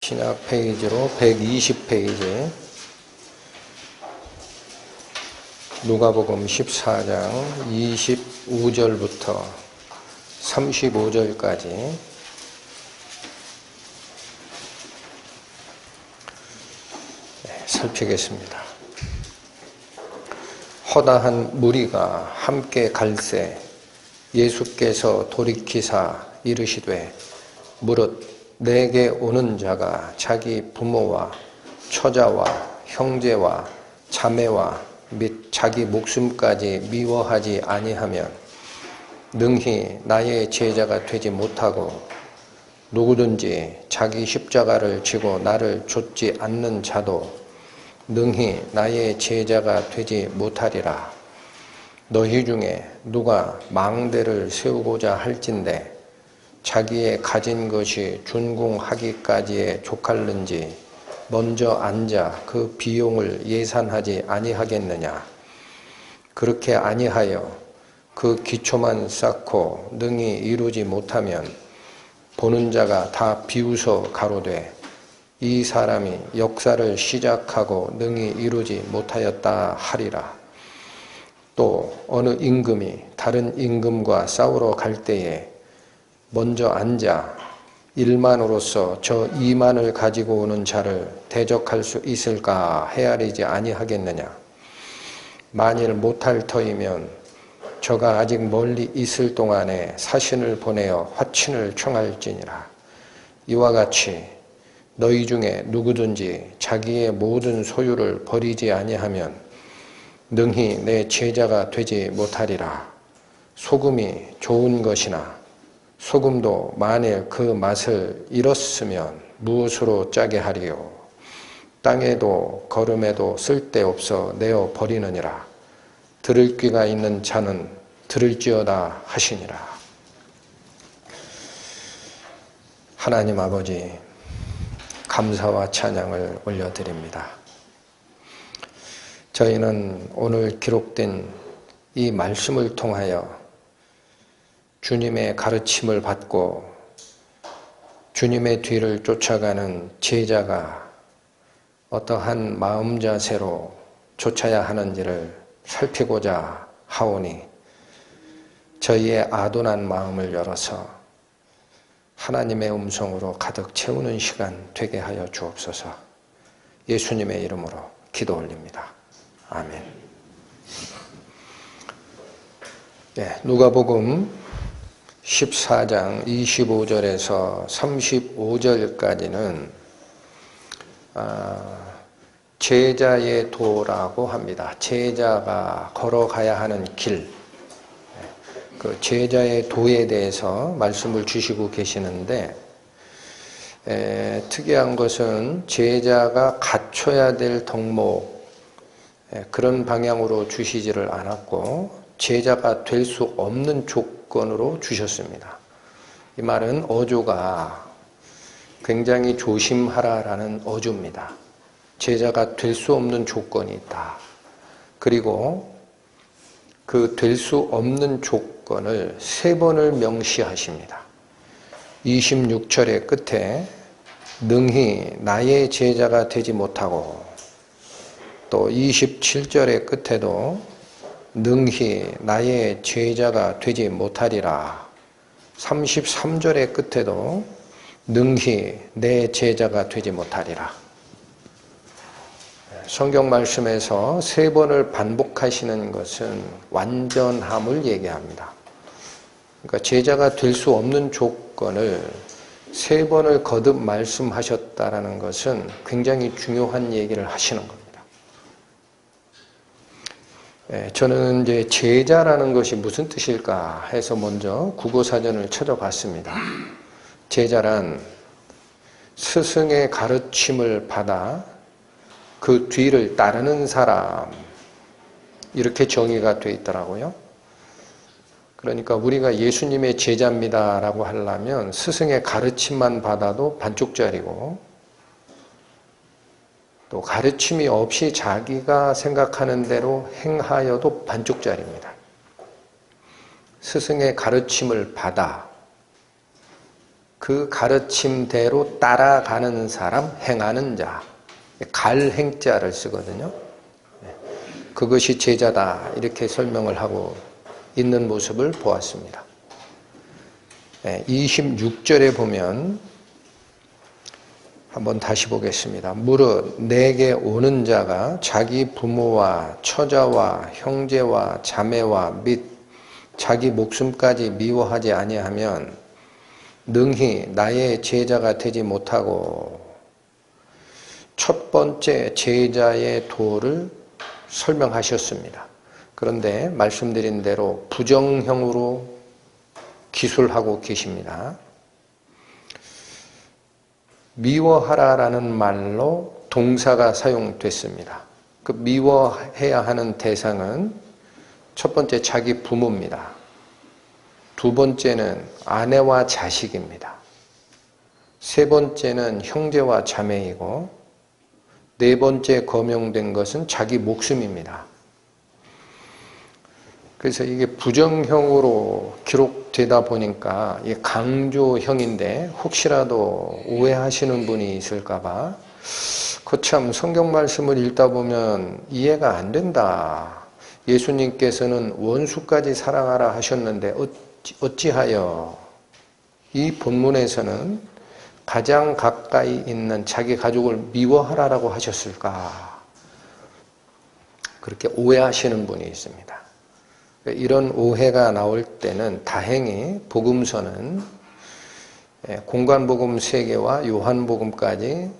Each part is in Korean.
신약 페이지로 120페이지 누가복음 14장 25절부터 35절까지 살피겠습니다. 허다한 무리가 함께 갈새 예수께서 돌이키사 이르시되 무릇 내게 오는 자가 자기 부모와 처자와 형제와 자매와 및 자기 목숨까지 미워하지 아니하면 능히 나의 제자가 되지 못하고 누구든지 자기 십자가를 지고 나를 좇지 않는 자도 능히 나의 제자가 되지 못하리라. 너희 중에 누가 망대를 세우고자 할진대 자기의 가진 것이 준공하기까지에 족할는지 먼저 앉아 그 비용을 예산하지 아니하겠느냐. 그렇게 아니하여 그 기초만 쌓고 능히 이루지 못하면 보는 자가 다 비웃어 가로되 이 사람이 역사를 시작하고 능히 이루지 못하였다 하리라. 또 어느 임금이 다른 임금과 싸우러 갈 때에 먼저 앉아 1만으로서 저 2만을 가지고 오는 자를 대적할 수 있을까 헤아리지 아니하겠느냐. 만일 못할 터이면 저가 아직 멀리 있을 동안에 사신을 보내어 화친을 청할지니라. 이와 같이 너희 중에 누구든지 자기의 모든 소유를 버리지 아니하면 능히 내 제자가 되지 못하리라. 소금이 좋은 것이나 소금도 만일 그 맛을 잃었으면 무엇으로 짜게 하리요. 땅에도 거름에도 쓸데없어 내어 버리느니라. 들을 귀가 있는 자는 들을지어다 하시니라. 하나님 아버지, 감사와 찬양을 올려드립니다. 저희는 오늘 기록된 이 말씀을 통하여 주님의 가르침을 받고 주님의 뒤를 쫓아가는 제자가 어떠한 마음 자세로 쫓아야 하는지를 살피고자 하오니 저희의 아둔한 마음을 열어서 하나님의 음성으로 가득 채우는 시간 되게 하여 주옵소서. 예수님의 이름으로 기도 올립니다. 아멘. 누가복음 14장 25절에서 35절까지는 제자의 도라고 합니다. 제자가 걸어가야 하는 길, 그 제자의 도에 대해서 말씀을 주시고 계시는데 특이한 것은 제자가 갖춰야 될 덕목 그런 방향으로 주시지를 않았고 제자가 될 수 없는 조건으로 주셨습니다. 이 말은 어조가 굉장히 조심하라라는 어조입니다. 제자가 될 수 없는 조건이 있다. 그리고 그 될 수 없는 조건을 3번을 명시하십니다. 26절의 끝에 능히 나의 제자가 되지 못하고 또 27절의 끝에도 능히 나의 제자가 되지 못하리라. 33절의 끝에도 능히 내 제자가 되지 못하리라. 성경 말씀에서 3번을 반복하시는 것은 완전함을 얘기합니다. 그러니까 제자가 될 수 없는 조건을 3번을 거듭 말씀하셨다라는 것은 굉장히 중요한 얘기를 하시는 겁니다. 저는 이제 제자라는 것이 무슨 뜻일까 해서 먼저 국어사전을 찾아봤습니다. 제자란 스승의 가르침을 받아 그 뒤를 따르는 사람, 이렇게 정의가 되어 있더라고요. 그러니까 우리가 예수님의 제자입니다라고 하려면 스승의 가르침만 받아도 반쪽짜리고 또 가르침이 없이 자기가 생각하는 대로 행하여도 반쪽짜리입니다. 스승의 가르침을 받아 그 가르침대로 따라가는 사람, 행하는 자, 갈행자를 쓰거든요. 그것이 제자다 이렇게 설명을 하고 있는 모습을 보았습니다. 26절에 보면 한번 다시 보겠습니다. 무릇 내게 오는 자가 자기 부모와 처자와 형제와 자매와 및 자기 목숨까지 미워하지 아니하면 능히 나의 제자가 되지 못하고, 첫 번째 제자의 도를 설명하셨습니다. 그런데 말씀드린 대로 부정형으로 기술하고 계십니다. 미워하라라는 말로 동사가 사용됐습니다. 그 미워해야 하는 대상은 첫 번째 자기 부모입니다. 두 번째는 아내와 자식입니다. 세 번째는 형제와 자매이고, 네 번째 거명된 것은 자기 목숨입니다. 그래서 이게 부정형으로 기록되다 보니까 이게 강조형인데 혹시라도 오해하시는 분이 있을까봐 거참 성경 말씀을 읽다 보면 이해가 안 된다. 예수님께서는 원수까지 사랑하라 하셨는데 어찌하여 이 본문에서는 가장 가까이 있는 자기 가족을 미워하라라고 하셨을까? 그렇게 오해하시는 분이 있습니다. 이런 오해가 나올 때는 다행히 복음서는 공관복음 3개와 요한복음까지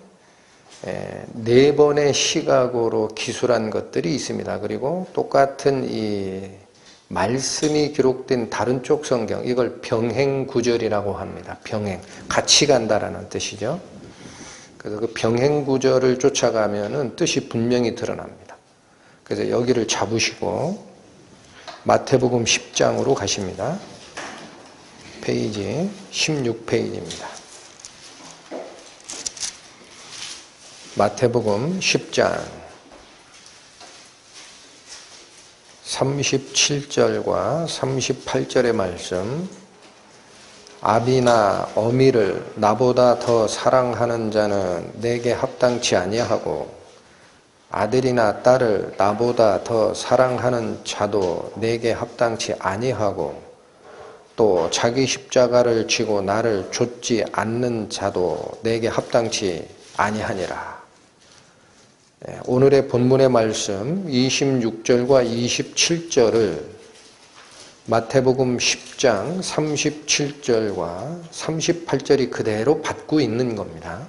4번의 시각으로 기술한 것들이 있습니다. 그리고 똑같은 이 말씀이 기록된 다른 쪽 성경, 이걸 병행구절이라고 합니다. 병행, 같이 간다라는 뜻이죠. 그래서 그 병행구절을 쫓아가면은 뜻이 분명히 드러납니다. 그래서 여기를 잡으시고 마태복음 10장으로 가십니다. 페이지 16페이지입니다. 마태복음 10장 37절과 38절의 말씀. 아비나 어미를 나보다 더 사랑하는 자는 내게 합당치 아니하고, 아들이나 딸을 나보다 더 사랑하는 자도 내게 합당치 아니하고, 또 자기 십자가를 지고 나를 좇지 않는 자도 내게 합당치 아니하니라. 오늘의 본문의 말씀 26절과 27절을 마태복음 10장 37절과 38절이 그대로 받고 있는 겁니다.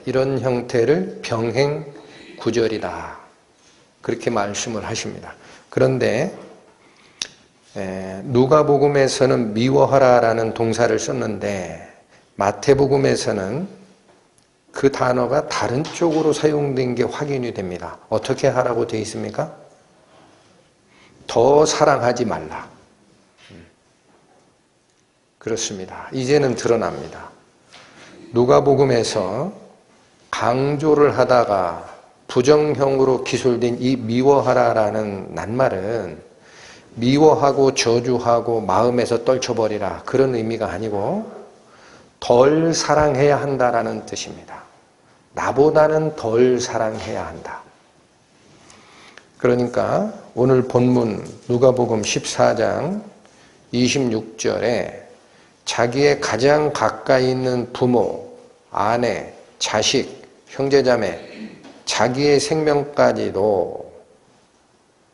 이런 형태를 병행 구절이다, 그렇게 말씀을 하십니다. 그런데 누가복음에서는 미워하라라는 동사를 썼는데 마태복음에서는 그 단어가 다른 쪽으로 사용된 게 확인이 됩니다. 어떻게 하라고 되어 있습니까? 더 사랑하지 말라. 그렇습니다. 이제는 드러납니다. 누가복음에서 강조를 하다가 부정형으로 기술된 이 미워하라라는 낱말은 미워하고 저주하고 마음에서 떨쳐버리라, 그런 의미가 아니고 덜 사랑해야 한다라는 뜻입니다. 나보다는 덜 사랑해야 한다. 그러니까 오늘 본문 누가복음 14장 26절에 자기의 가장 가까이 있는 부모, 아내, 자식, 형제자매, 자기의 생명까지도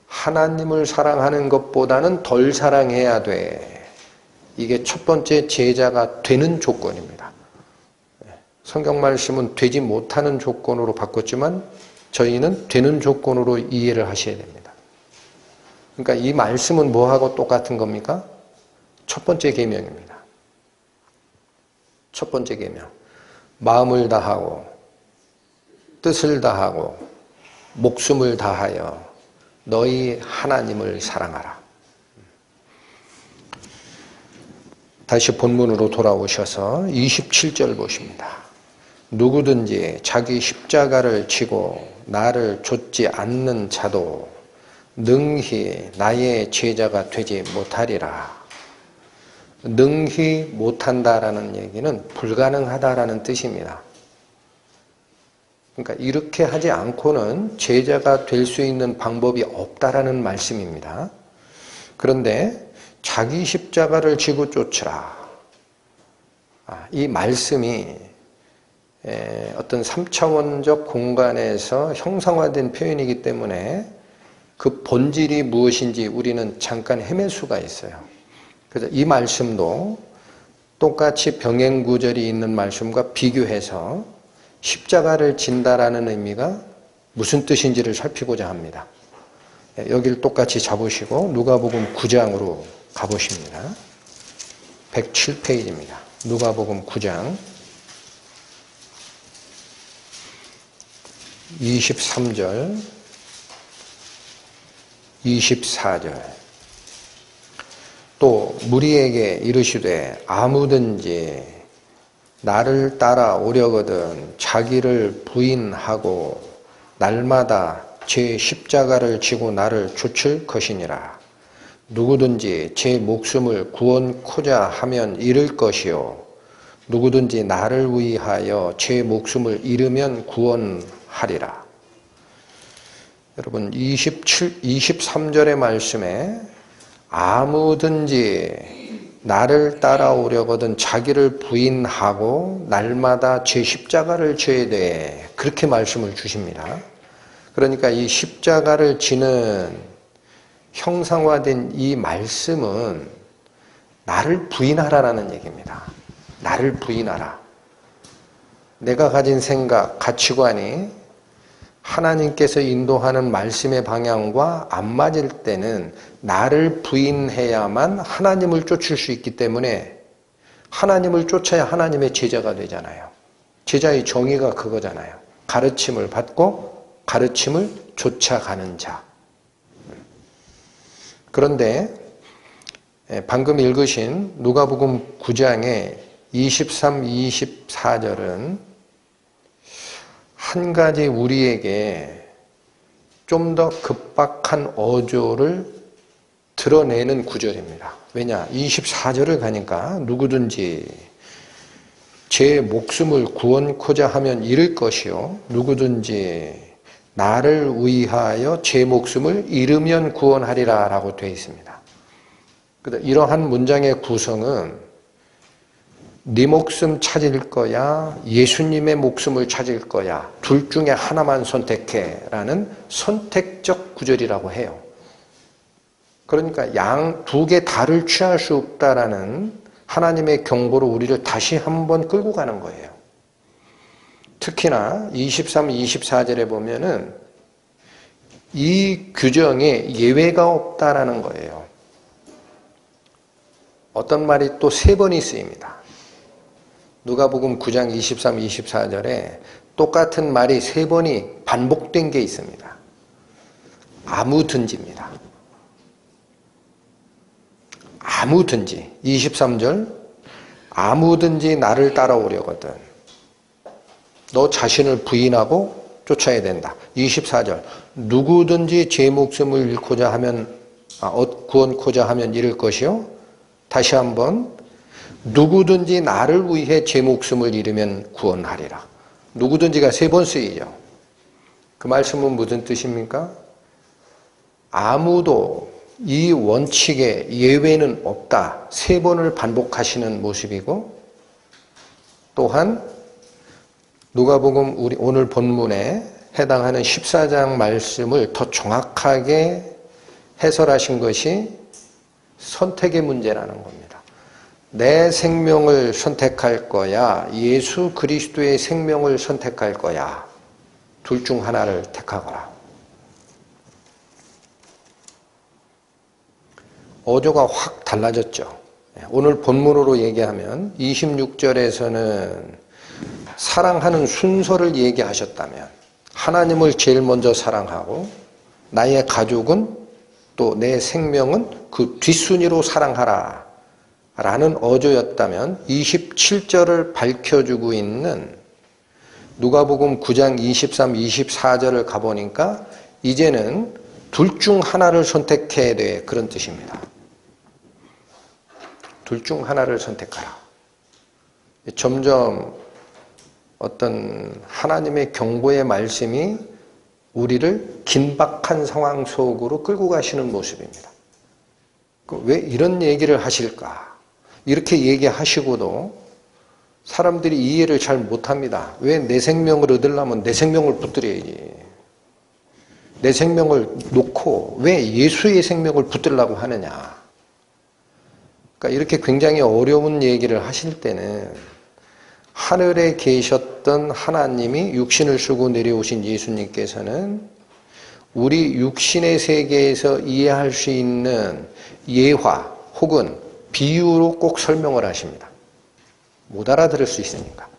하나님을 사랑하는 것보다는 덜 사랑해야 돼. 이게 첫 번째 제자가 되는 조건입니다. 성경 말씀은 되지 못하는 조건으로 바꿨지만 저희는 되는 조건으로 이해를 하셔야 됩니다. 그러니까 이 말씀은 뭐하고 똑같은 겁니까? 첫 번째 계명입니다. 첫 번째 계명. 마음을 다하고 뜻을 다하고 목숨을 다하여 너희 하나님을 사랑하라. 다시 본문으로 돌아오셔서 27절 보십니다. 누구든지 자기 십자가를 지고 나를 좇지 않는 자도 능히 나의 제자가 되지 못하리라. 능히 못한다라는 얘기는 불가능하다라는 뜻입니다. 그러니까 이렇게 하지 않고는 제자가 될 수 있는 방법이 없다라는 말씀입니다. 그런데 자기 십자가를 지고 쫓으라. 이 말씀이 어떤 3차원적 공간에서 형상화된 표현이기 때문에 그 본질이 무엇인지 우리는 잠깐 헤맬 수가 있어요. 그래서 이 말씀도 똑같이 병행구절이 있는 말씀과 비교해서 십자가를 진다라는 의미가 무슨 뜻인지를 살피고자 합니다. 여기를 똑같이 잡으시고 누가복음 9장으로 가보십니다. 107페이지입니다. 누가복음 9장 23절 24절 또 무리에게 이르시되 아무든지 나를 따라오려거든 자기를 부인하고 날마다 제 십자가를 지고 나를 쫓을 것이니라. 누구든지 제 목숨을 구원코자 하면 잃을 것이요 누구든지 나를 위하여 제 목숨을 잃으면 구원하리라. 여러분 23절의 말씀에 아무든지 나를 따라오려거든 자기를 부인하고 날마다 제 십자가를 져야 돼. 그렇게 말씀을 주십니다. 그러니까 이 십자가를 지는 형상화된 이 말씀은 나를 부인하라라는 얘기입니다. 나를 부인하라. 내가 가진 생각, 가치관이 하나님께서 인도하는 말씀의 방향과 안 맞을 때는 나를 부인해야만 하나님을 쫓을 수 있기 때문에 하나님을 쫓아야 하나님의 제자가 되잖아요. 제자의 정의가 그거잖아요. 가르침을 받고 가르침을 쫓아가는 자. 그런데 방금 읽으신 누가복음 9장의 23, 24절은 한 가지 우리에게 좀 더 급박한 어조를 드러내는 구절입니다. 왜냐? 24절을 가니까 누구든지 제 목숨을 구원코자 하면 잃을 것이요 누구든지 나를 위하여 제 목숨을 잃으면 구원하리라 라고 되어 있습니다. 이러한 문장의 구성은 네 목숨 찾을 거야, 예수님의 목숨을 찾을 거야, 둘 중에 하나만 선택해 라는 선택적 구절이라고 해요. 그러니까 양 두 개 다를 취할 수 없다라는 하나님의 경고로 우리를 다시 한번 끌고 가는 거예요. 특히나 23, 24절에 보면은 이 규정에 예외가 없다라는 거예요. 어떤 말이 또 세 번이 쓰입니다. 누가복음 9장 23, 24절에 똑같은 말이 세 번이 반복된 게 있습니다. 아무든지입니다. 아무든지. 23절 아무든지 나를 따라오려거든 너 자신을 부인하고 쫓아야 된다. 24절 누구든지 제 목숨을 잃고자 하면 구원코자 하면 잃을 것이요. 다시 한번 누구든지 나를 위해 제 목숨을 잃으면 구원하리라. 누구든지가 세 번 쓰이죠. 그 말씀은 무슨 뜻입니까? 아무도 이 원칙에 예외는 없다. 세 번을 반복하시는 모습이고 또한 누가복음 우리 오늘 본문에 해당하는 14장 말씀을 더 정확하게 해설하신 것이 선택의 문제라는 겁니다. 내 생명을 선택할 거야, 예수 그리스도의 생명을 선택할 거야. 둘 중 하나를 택하거라. 어조가 확 달라졌죠. 오늘 본문으로 얘기하면 26절에서는 사랑하는 순서를 얘기하셨다면 하나님을 제일 먼저 사랑하고 나의 가족은 또 내 생명은 그 뒷순위로 사랑하라 라는 어조였다면 27절을 밝혀주고 있는 누가복음 9장 23, 24절을 가보니까 이제는 둘 중 하나를 선택해야 돼. 그런 뜻입니다. 둘 중 하나를 선택하라. 점점 어떤 하나님의 경고의 말씀이 우리를 긴박한 상황 속으로 끌고 가시는 모습입니다. 왜 이런 얘기를 하실까? 이렇게 얘기하시고도 사람들이 이해를 잘 못합니다. 왜 내 생명을 얻으려면 내 생명을 붙들어야지. 내 생명을 놓고 왜 예수의 생명을 붙들려고 하느냐. 그러니까 이렇게 굉장히 어려운 얘기를 하실 때는 하늘에 계셨던 하나님이 육신을 쓰고 내려오신 예수님께서는 우리 육신의 세계에서 이해할 수 있는 예화 혹은 비유로 꼭 설명을 하십니다. 못 알아들을 수 있으니까.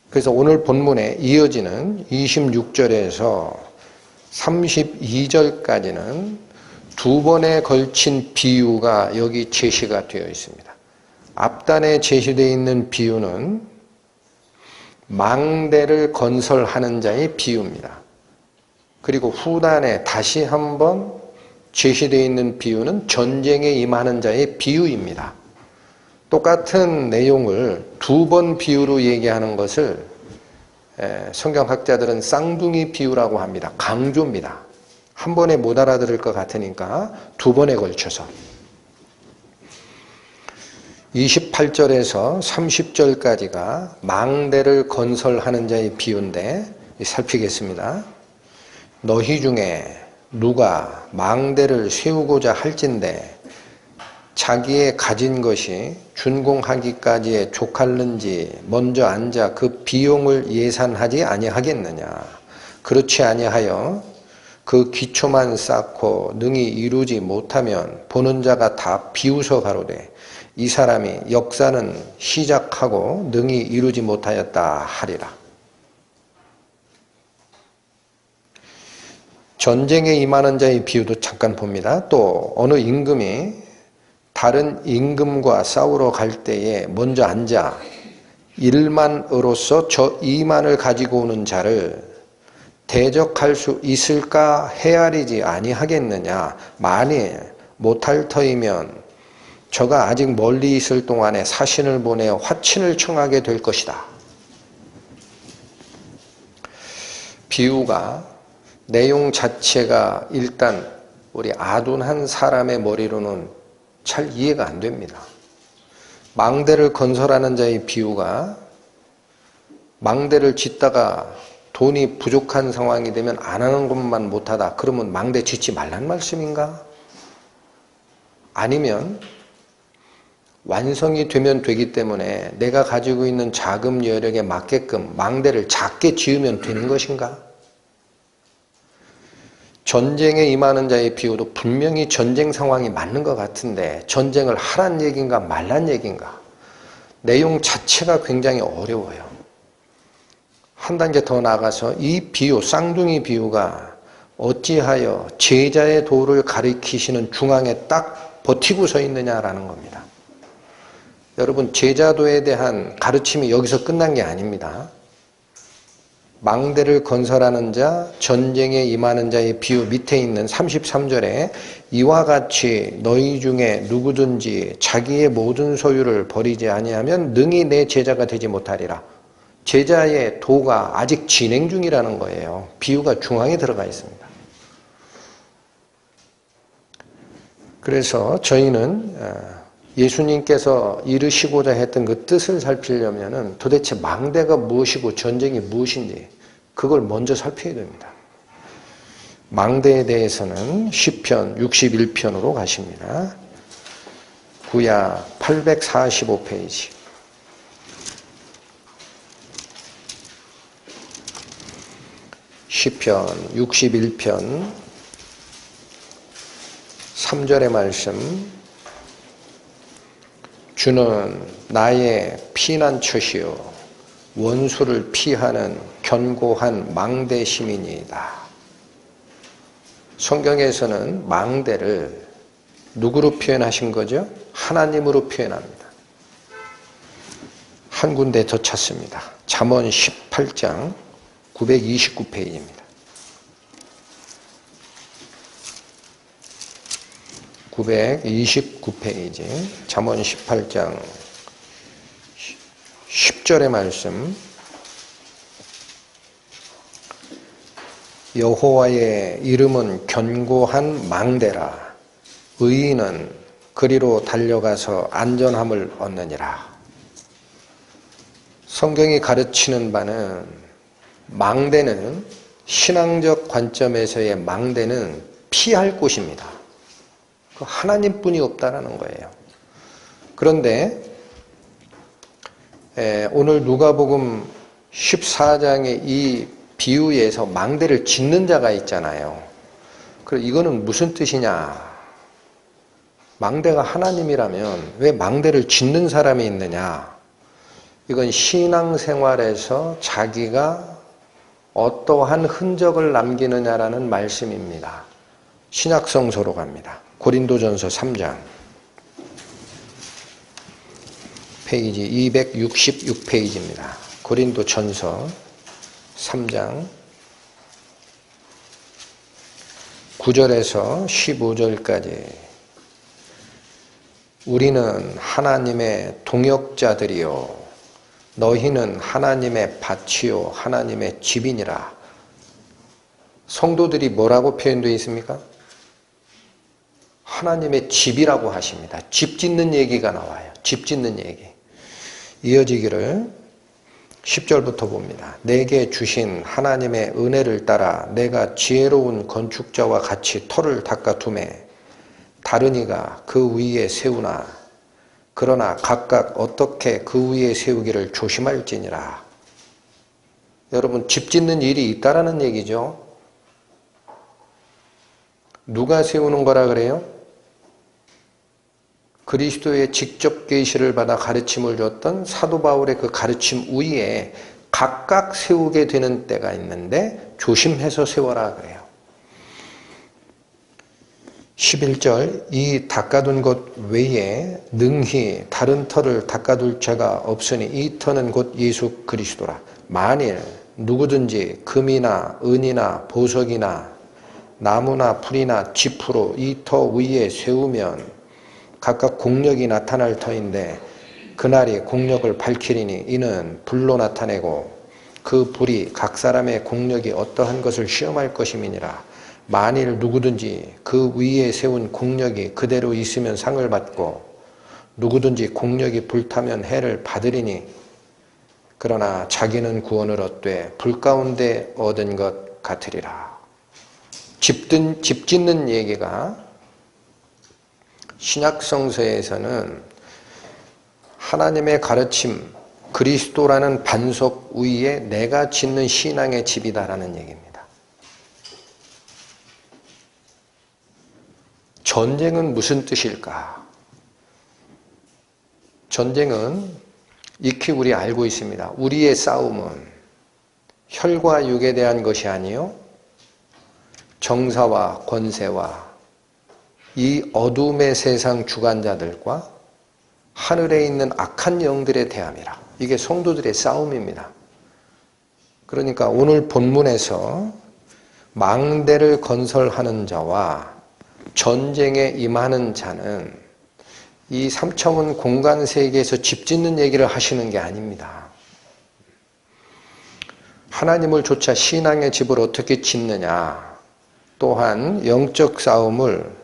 그래서 오늘 본문에 이어지는 26절에서 32절까지는 두 번에 걸친 비유가 여기 제시가 되어 있습니다. 앞단에 제시되어 있는 비유는 망대를 건설하는 자의 비유입니다. 그리고 후단에 다시 한번 제시되어 있는 비유는 전쟁에 임하는 자의 비유입니다. 똑같은 내용을 두 번 비유로 얘기하는 것을 성경학자들은 쌍둥이 비유라고 합니다. 강조입니다. 한 번에 못 알아들을 것 같으니까 두 번에 걸쳐서 28절에서 30절까지가 망대를 건설하는 자의 비유인데 살피겠습니다. 너희 중에 누가 망대를 세우고자 할진대 자기의 가진 것이 준공하기까지에 족할는지 먼저 앉아 그 비용을 예산하지 아니하겠느냐. 그렇지 아니하여 그 기초만 쌓고 능히 이루지 못하면 보는 자가 다 비웃어 가로되 이 사람이 역사는 시작하고 능히 이루지 못하였다 하리라. 전쟁에 임하는 자의 비유도 잠깐 봅니다. 또 어느 임금이 다른 임금과 싸우러 갈 때에 먼저 앉아 1만으로서 저 2만을 가지고 오는 자를 대적할 수 있을까 헤아리지 아니하겠느냐. 만일 못할 터이면 저가 아직 멀리 있을 동안에 사신을 보내어 화친을 청하게 될 것이다. 비유가 내용 자체가 일단 우리 아둔한 사람의 머리로는 잘 이해가 안 됩니다. 망대를 건설하는 자의 비유가 망대를 짓다가 돈이 부족한 상황이 되면 안 하는 것만 못하다. 그러면 망대 짓지 말란 말씀인가? 아니면 완성이 되면 되기 때문에 내가 가지고 있는 자금 여력에 맞게끔 망대를 작게 지으면 되는 것인가? 전쟁에 임하는 자의 비유도 분명히 전쟁 상황이 맞는 것 같은데 전쟁을 하란 얘기인가 말란 얘기인가? 내용 자체가 굉장히 어려워요. 한 단계 더 나아가서 이 비유, 쌍둥이 비유가 어찌하여 제자의 도를 가리키시는 중앙에 딱 버티고 서 있느냐라는 겁니다. 여러분, 제자도에 대한 가르침이 여기서 끝난 게 아닙니다. 망대를 건설하는 자, 전쟁에 임하는 자의 비유 밑에 있는 33절에 이와 같이 너희 중에 누구든지 자기의 모든 소유를 버리지 아니하면 능히 내 제자가 되지 못하리라. 제자의 도가 아직 진행 중이라는 거예요. 비유가 중앙에 들어가 있습니다. 그래서 저희는 예수님께서 이루시고자 했던 그 뜻을 살피려면 도대체 망대가 무엇이고 전쟁이 무엇인지 그걸 먼저 살펴야 됩니다. 망대에 대해서는 시편 61편으로 가십니다. 구약 845페이지. 시편 61편 3절의 말씀. 주는 나의 피난처시요 원수를 피하는 견고한 망대 시민이다. 성경에서는 망대를 누구로 표현하신 거죠? 하나님으로 표현합니다. 한 군데 더 찾습니다. 잠언 18장 929페이지입니다. 929페이지 잠언 18장 10절의 말씀. 여호와의 이름은 견고한 망대라. 의인은 그리로 달려가서 안전함을 얻느니라. 성경이 가르치는 바는 망대는, 신앙적 관점에서의 망대는 피할 곳입니다. 하나님뿐이 없다라는 거예요. 그런데 오늘 누가복음 14장의 이 비유에서 망대를 짓는 자가 있잖아요. 그럼 이거는 무슨 뜻이냐? 망대가 하나님이라면 왜 망대를 짓는 사람이 있느냐? 이건 신앙생활에서 자기가 어떠한 흔적을 남기느냐라는 말씀입니다. 신약성서로 갑니다. 고린도전서 3장 페이지 266페이지입니다. 고린도전서 3장 9절에서 15절까지. 우리는 하나님의 동역자들이요 너희는 하나님의 밭이요 하나님의 집이니라. 성도들이 뭐라고 표현되어 있습니까? 하나님의 집이라고 하십니다. 집 짓는 얘기가 나와요. 집 짓는 얘기. 이어지기를 10절부터 봅니다. 내게 주신 하나님의 은혜를 따라 내가 지혜로운 건축자와 같이 터를 닦아두매 다른 이가 그 위에 세우나 그러나 각각 어떻게 그 위에 세우기를 조심할지니라. 여러분, 집 짓는 일이 있다라는 얘기죠. 누가 세우는 거라 그래요? 그리스도의 직접 계시를 받아 가르침을 줬던 사도 바울의 그 가르침 위에 각각 세우게 되는 때가 있는데 조심해서 세워라 그래요. 11절 이 닦아둔 것 외에 능히 다른 터를 닦아둘 자가 없으니 이 터는 곧 예수 그리스도라. 만일 누구든지 금이나 은이나 보석이나 나무나 풀이나 짚으로 이 터 위에 세우면 각각 공력이 나타날 터인데 그날이 공력을 밝히리니 이는 불로 나타내고 그 불이 각 사람의 공력이 어떠한 것을 시험할 것임이니라. 만일 누구든지 그 위에 세운 공력이 그대로 있으면 상을 받고 누구든지 공력이 불타면 해를 받으리니 그러나 자기는 구원을 얻되 불 가운데 얻은 것 같으리라. 집 짓는 얘기가 신약성서에서는 하나님의 가르침, 그리스도라는 반석 위에 내가 짓는 신앙의 집이다라는 얘기입니다. 전쟁은 무슨 뜻일까? 전쟁은 익히 우리 알고 있습니다. 우리의 싸움은 혈과 육에 대한 것이 아니요 정사와 권세와 이 어둠의 세상 주관자들과 하늘에 있는 악한 영들에 대함이라. 이게 성도들의 싸움입니다. 그러니까 오늘 본문에서 망대를 건설하는 자와 전쟁에 임하는 자는 이 3차원 공간 세계에서 집 짓는 얘기를 하시는 게 아닙니다. 하나님을 좇아 신앙의 집을 어떻게 짓느냐, 또한 영적 싸움을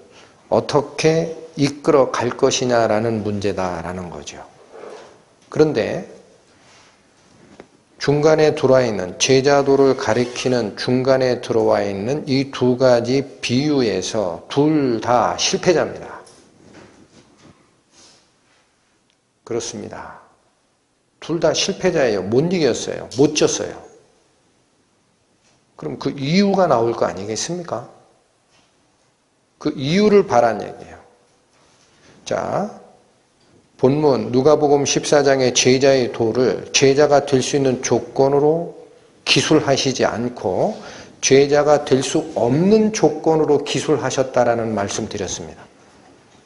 어떻게 이끌어 갈 것이냐라는 문제다라는 거죠. 그런데 중간에 들어와 있는, 제자도를 가리키는 중간에 들어와 있는 이 두 가지 비유에서 둘 다 실패자입니다. 그렇습니다. 둘 다 실패자예요. 못 이겼어요. 못 졌어요. 그럼 그 이유가 나올 거 아니겠습니까? 그 이유를 바란 얘기예요. 자, 본문 누가복음 14장의 제자의 도를 제자가 될 수 있는 조건으로 기술하시지 않고 제자가 될 수 없는 조건으로 기술하셨다라는 말씀 드렸습니다.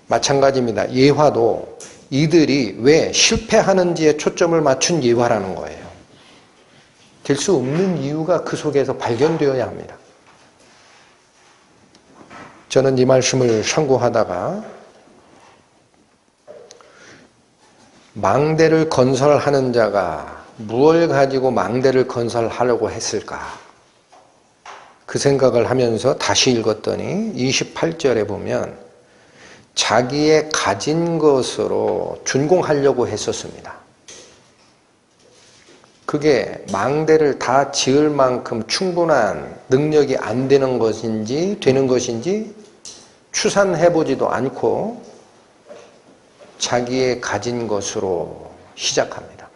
마찬가지입니다. 예화도 이들이 왜 실패하는지에 초점을 맞춘 예화라는 거예요. 될 수 없는 이유가 그 속에서 발견되어야 합니다. 저는 이 말씀을 상고하다가 망대를 건설하는 자가 무엇을 가지고 망대를 건설하려고 했을까? 그 생각을 하면서 다시 읽었더니 28절에 보면 자기의 가진 것으로 준공하려고 했었습니다. 그게 망대를 다 지을 만큼 충분한 능력이 안 되는 것인지 되는 것인지 추산해보지도 않고 자기의 가진 것으로 시작합니다.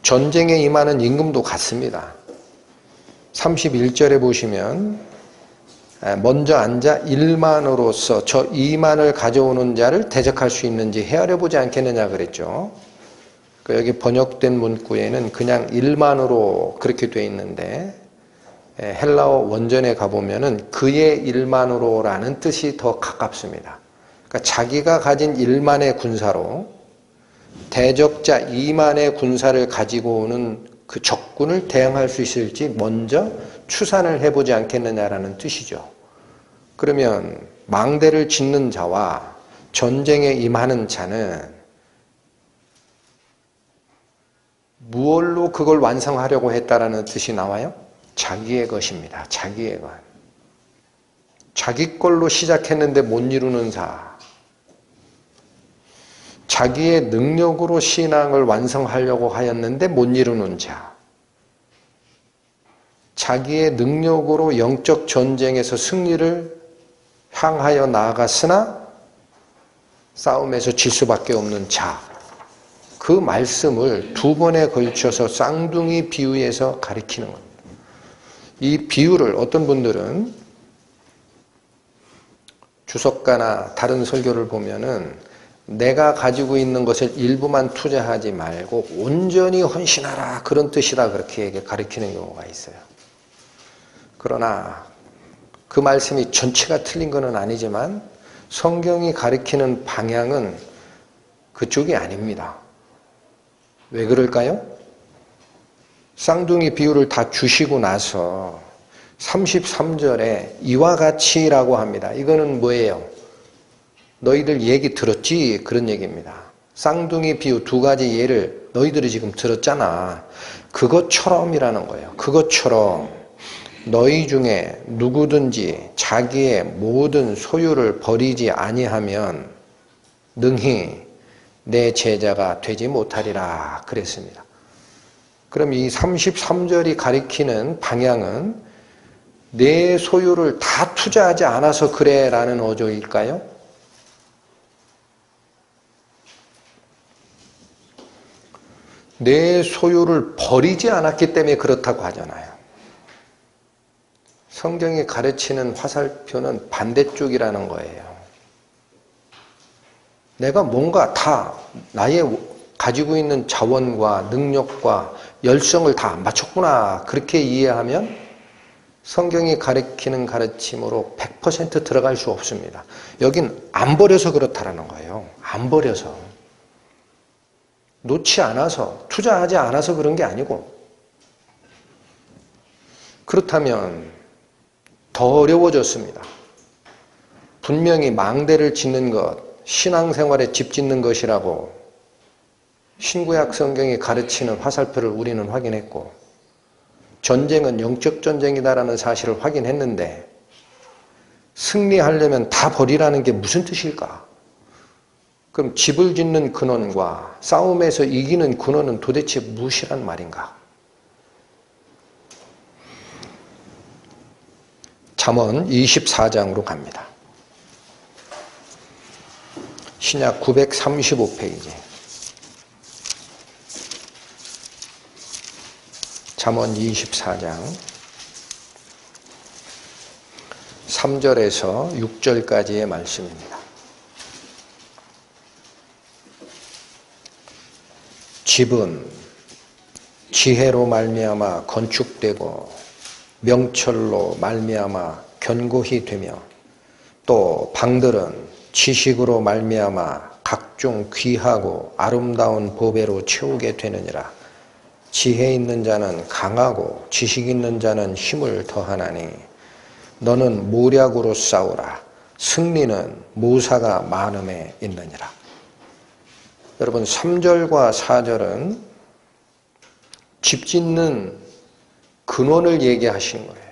전쟁에 임하는 임금도 같습니다. 31절에 보시면 먼저 앉아 1만으로서 저 2만을 가져오는 자를 대적할 수 있는지 헤아려 보지 않겠느냐 그랬죠. 여기 번역된 문구에는 그냥 1만으로 그렇게 돼 있는데 헬라어 원전에 가보면은 그의 1만으로라는 뜻이 더 가깝습니다. 그러니까 자기가 가진 1만의 군사로 대적자 2만의 군사를 가지고 오는 그 적군을 대항할 수 있을지 먼저 추산을 해보지 않겠느냐라는 뜻이죠. 그러면 망대를 짓는 자와 전쟁에 임하는 자는 무엇로 그걸 완성하려고 했다라는 뜻이 나와요? 자기의 것입니다. 자기의 것. 자기 걸로 시작했는데 못 이루는 자. 자기의 능력으로 신앙을 완성하려고 하였는데 못 이루는 자. 자기의 능력으로 영적 전쟁에서 승리를 향하여 나아갔으나 싸움에서 질 수밖에 없는 자. 그 말씀을 두 번에 걸쳐서 쌍둥이 비유에서 가리키는 겁니다. 이 비유를 어떤 분들은 주석가나 다른 설교를 보면은 내가 가지고 있는 것을 일부만 투자하지 말고 온전히 헌신하라 그런 뜻이다 그렇게 가리키는 경우가 있어요. 그러나 그 말씀이 전체가 틀린 것은 아니지만 성경이 가리키는 방향은 그쪽이 아닙니다. 왜 그럴까요? 쌍둥이 비유를 다 주시고 나서 33절에 이와 같이라고 합니다. 이거는 뭐예요? 너희들 얘기 들었지? 그런 얘기입니다. 쌍둥이 비유 두 가지 예를 너희들이 지금 들었잖아. 그것처럼이라는 거예요. 그것처럼 너희 중에 누구든지 자기의 모든 소유를 버리지 아니하면 능히 내 제자가 되지 못하리라 그랬습니다. 그럼 이 33절이 가리키는 방향은 내 소유를 다 투자하지 않아서 그래 라는 어조일까요? 내 소유를 버리지 않았기 때문에 그렇다고 하잖아요. 성경이 가르치는 화살표는 반대쪽이라는 거예요. 내가 뭔가 다 나의 가지고 있는 자원과 능력과 열성을 다 맞췄구나 그렇게 이해하면 성경이 가르치는 가르침으로 100% 들어갈 수 없습니다. 여긴 안 버려서 그렇다라는 거예요. 안 버려서. 놓지 않아서, 투자하지 않아서 그런 게 아니고. 그렇다면 더 어려워졌습니다. 분명히 망대를 짓는 것, 신앙생활에 집 짓는 것이라고 신구약 성경이 가르치는 화살표를 우리는 확인했고 전쟁은 영적 전쟁이다라는 사실을 확인했는데 승리하려면 다 버리라는 게 무슨 뜻일까? 그럼 집을 짓는 근원과 싸움에서 이기는 근원은 도대체 무엇이란 말인가? 잠언 24장으로 갑니다. 신약 935페이지. 잠언 24장 3절에서 6절까지의 말씀입니다. 집은 지혜로 말미암아 건축되고 명철로 말미암아 견고히 되며 또 방들은 지식으로 말미암아 각종 귀하고 아름다운 보배로 채우게 되느니라. 지혜 있는 자는 강하고 지식 있는 자는 힘을 더하나니 너는 모략으로 싸우라. 승리는 모사가 많음에 있느니라. 여러분 3절과 4절은 집 짓는 근원을 얘기하시는 거예요.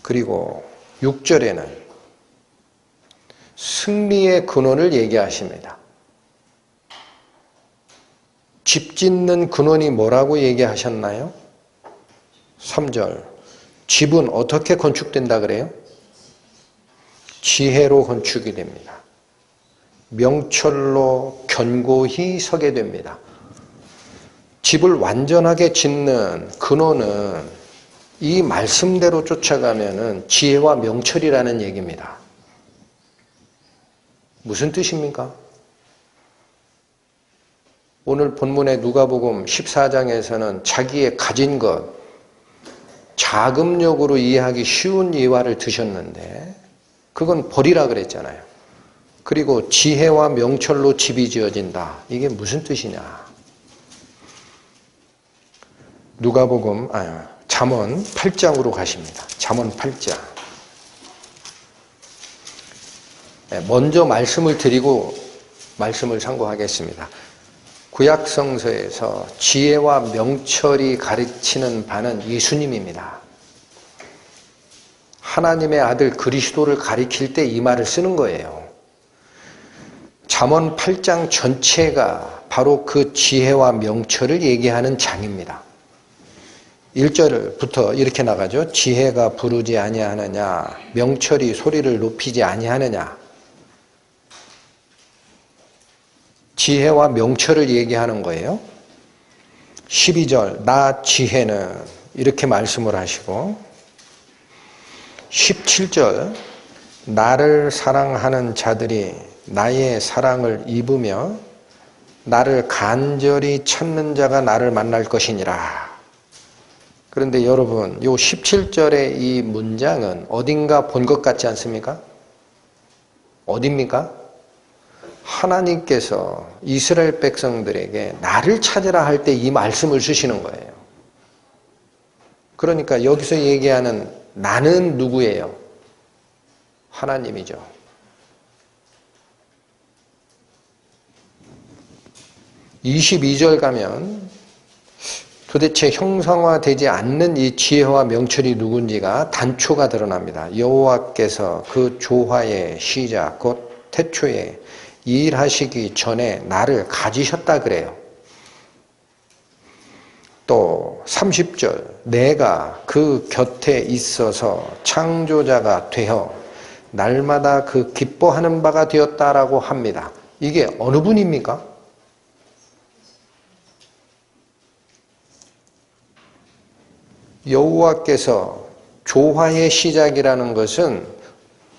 그리고 6절에는 승리의 근원을 얘기하십니다. 집 짓는 근원이 뭐라고 얘기하셨나요? 3절. 집은 어떻게 건축된다 그래요? 지혜로 건축이 됩니다. 명철로 견고히 서게 됩니다. 집을 완전하게 짓는 근원은 이 말씀대로 쫓아가면은 지혜와 명철이라는 얘기입니다. 무슨 뜻입니까? 오늘 본문의 누가복음 14장에서는 자기의 가진 것, 자금력으로 이해하기 쉬운 예화를 드셨는데 그건 버리라 그랬잖아요. 그리고 지혜와 명철로 집이 지어진다. 이게 무슨 뜻이냐? 누가복음, 잠언 8장으로 가십니다. 잠언 8장. 먼저 말씀을 드리고 말씀을 상고하겠습니다. 구약 성서에서 지혜와 명철이 가르치는 바는 예수님입니다. 하나님의 아들 그리스도를 가리킬 때 이 말을 쓰는 거예요. 잠언 8장 전체가 바로 그 지혜와 명철을 얘기하는 장입니다. 1절부터 이렇게 나가죠. 지혜가 부르지 아니하느냐, 명철이 소리를 높이지 아니하느냐. 지혜와 명철을 얘기하는 거예요. 12절 나 지혜는 이렇게 말씀을 하시고 17절 나를 사랑하는 자들이 나의 사랑을 입으며 나를 간절히 찾는 자가 나를 만날 것이니라. 그런데 여러분 요 17절의 이 문장은 어딘가 본 것 같지 않습니까? 어딥니까? 하나님께서 이스라엘 백성들에게 나를 찾으라 할 때 이 말씀을 쓰시는 거예요. 그러니까 여기서 얘기하는 나는 누구예요? 하나님이죠. (22절) 가면 도대체 형상화되지 않는 이 지혜와 명철이 누군지가 단초가 드러납니다. 여호와께서 그 조화의 시작 곧 태초에 일하시기 전에 나를 가지셨다 그래요. 또 30절 내가 그 곁에 있어서 창조자가 되어 날마다 그 기뻐하는 바가 되었다라고 합니다. 이게 어느 분입니까? 여호와께서 조화의 시작이라는 것은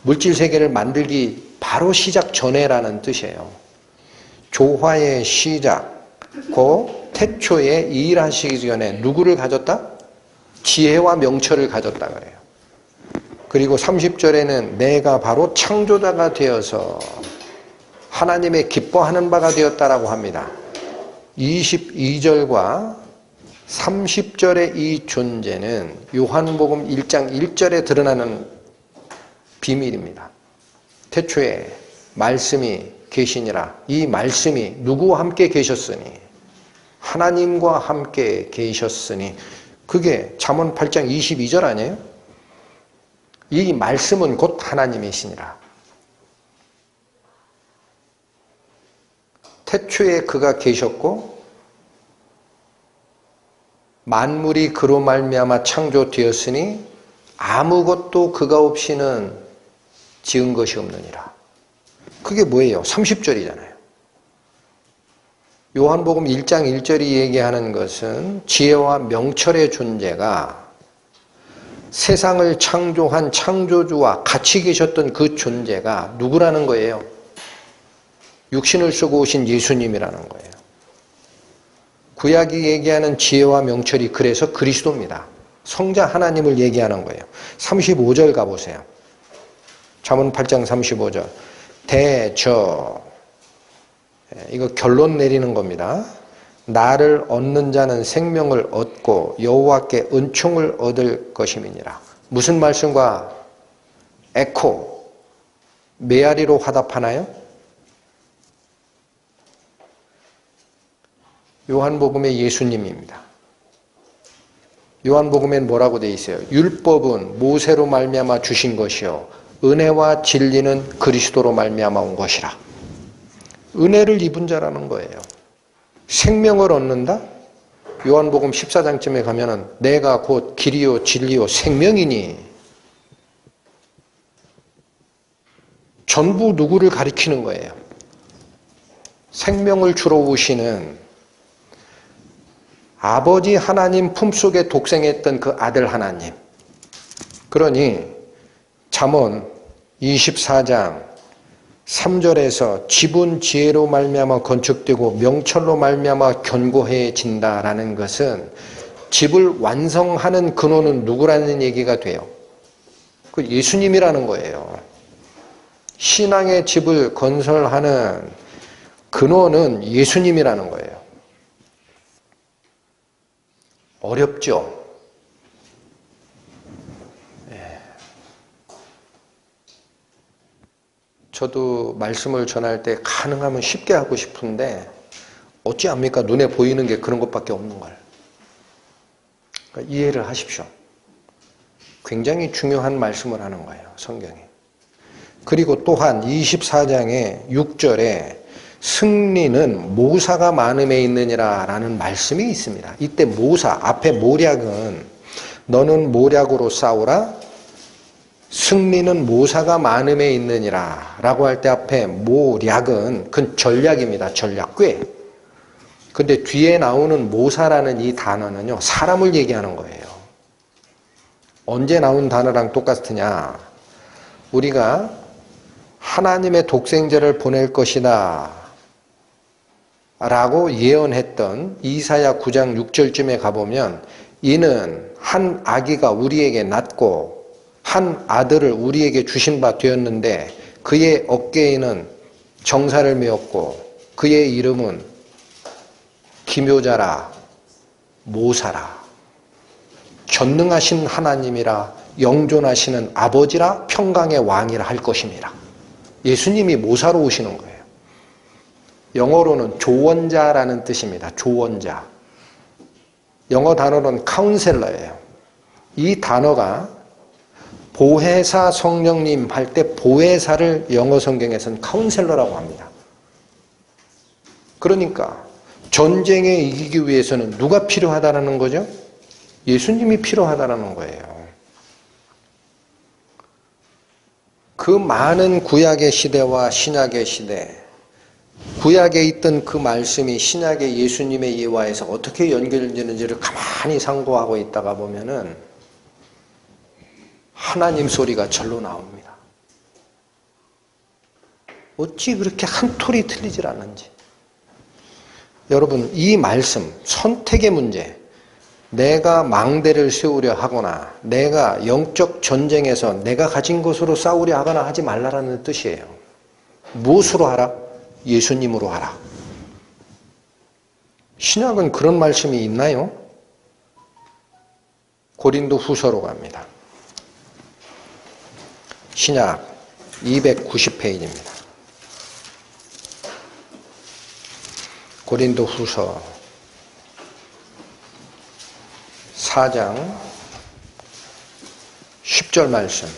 물질 세계를 만들기 바로 시작 전에라는 뜻이에요. 조화의 시작, 그 태초에 일하시기 전에 누구를 가졌다? 지혜와 명철을 가졌다 그래요. 그리고 30절에는 내가 바로 창조자가 되어서 하나님의 기뻐하는 바가 되었다라고 합니다. 22절과 30절의 이 존재는 요한복음 1장 1절에 드러나는 비밀입니다. 태초에 말씀이 계시니라. 이 말씀이 누구와 함께 계셨으니 하나님과 함께 계셨으니 그게 잠언 8장 22절 아니에요? 이 말씀은 곧 하나님이시니라. 태초에 그가 계셨고 만물이 그로 말미암아 창조되었으니 아무것도 그가 없이는 지은 것이 없느니라. 그게 뭐예요? 30절이잖아요. 요한복음 1장 1절이 얘기하는 것은 지혜와 명철의 존재가 세상을 창조한 창조주와 같이 계셨던 그 존재가 누구라는 거예요? 육신을 쓰고 오신 예수님이라는 거예요. 구약이 얘기하는 지혜와 명철이 그래서 그리스도입니다. 성자 하나님을 얘기하는 거예요. 35절 가보세요. 잠언 8장 35절 대저 이거 결론 내리는 겁니다. 나를 얻는 자는 생명을 얻고 여호와께 은총을 얻을 것임이니라. 무슨 말씀과 에코 메아리로 화답하나요? 요한복음의 예수님입니다. 요한복음엔 뭐라고 되어 있어요? 율법은 모세로 말미암아 주신 것이요 은혜와 진리는 그리스도로 말미암아 온 것이라. 은혜를 입은 자라는 거예요. 생명을 얻는다? 요한복음 14장쯤에 가면은 내가 곧 길이요 진리요 생명이니, 전부 누구를 가리키는 거예요? 생명을 주러 오시는 아버지 하나님 품속에 독생했던 그 아들 하나님. 그러니 잠언 24장 3절에서 집은 지혜로 말미암아 건축되고 명철로 말미암아 견고해진다라는 것은 집을 완성하는 근원은 누구라는 얘기가 돼요? 그 예수님이라는 거예요. 신앙의 집을 건설하는 근원은 예수님이라는 거예요. 어렵죠? 저도 말씀을 전할 때 가능하면 쉽게 하고 싶은데 어찌합니까? 눈에 보이는 게 그런 것밖에 없는 걸. 그러니까 이해를 하십시오. 굉장히 중요한 말씀을 하는 거예요, 성경이. 그리고 또한 24장의 6절에 승리는 모사가 많음에 있느니라 라는 말씀이 있습니다. 이때 모사, 앞에 모략은 너는 모략으로 싸우라, 승리는 모사가 많음에 있느니라 라고 할 때 앞에 모략은 그건 전략입니다. 전략, 꽤. 근데 뒤에 나오는 모사라는 이 단어는요, 사람을 얘기하는 거예요. 언제 나온 단어랑 똑같으냐? 우리가 하나님의 독생자를 보낼 것이다 라고 예언했던 이사야 9장 6절쯤에 가보면 이는 한 아기가 우리에게 낳고 한 아들을 우리에게 주신 바 되었는데 그의 어깨에는 정사를 메었고 그의 이름은 기묘자라 모사라 전능하신 하나님이라 영존하시는 아버지라 평강의 왕이라 할 것입니다. 예수님이 모사로 오시는 거예요. 영어로는 조언자라는 뜻입니다. 조언자. 영어 단어는 카운셀러예요. 이 단어가 보혜사 성령님 할 때 보혜사를 영어 성경에서는 카운셀러라고 합니다. 그러니까 전쟁에 이기기 위해서는 누가 필요하다는 거죠? 예수님이 필요하다는 거예요. 그 많은 구약의 시대와 신약의 시대, 구약에 있던 그 말씀이 신약의 예수님의 예화에서 어떻게 연결되는지를 가만히 상고하고 있다가 보면은 하나님 소리가 절로 나옵니다. 어찌 그렇게 한 톨이 틀리질 않는지. 여러분, 이 말씀, 선택의 문제, 내가 망대를 세우려 하거나 내가 영적 전쟁에서 내가 가진 것으로 싸우려 하거나 하지 말라라는 뜻이에요. 무엇으로 하라? 예수님으로 하라. 신약은 그런 말씀이 있나요? 고린도 후서로 갑니다. 신약 290페이지입니다. 고린도 후서 4장 10절 말씀.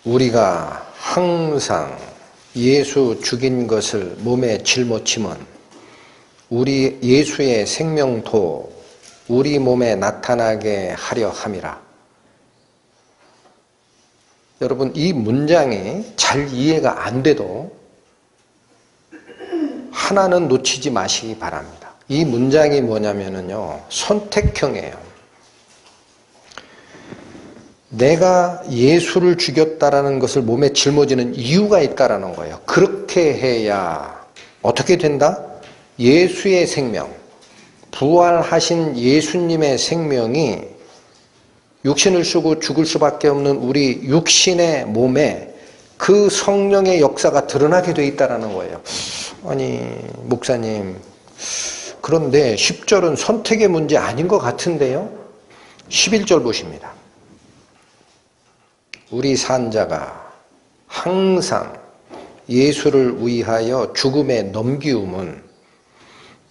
우리가 항상 예수 죽인 것을 몸에 짊어지면 우리 예수의 생명도 우리 몸에 나타나게 하려 함이라. 여러분, 이 문장이 잘 이해가 안 돼도 하나는 놓치지 마시기 바랍니다. 이 문장이 뭐냐면요, 선택형이에요. 내가 예수를 죽였다라는 것을 몸에 짊어지는 이유가 있다라는 거예요. 그렇게 해야 어떻게 된다? 예수의 생명, 부활하신 예수님의 생명이 육신을 쓰고 죽을 수밖에 없는 우리 육신의 몸에 그 성령의 역사가 드러나게 돼 있다는 거예요. 아니, 목사님, 그런데 10절은 선택의 문제 아닌 것 같은데요? 11절 보십니다. 우리 산자가 항상 예수를 위하여 죽음에 넘기움은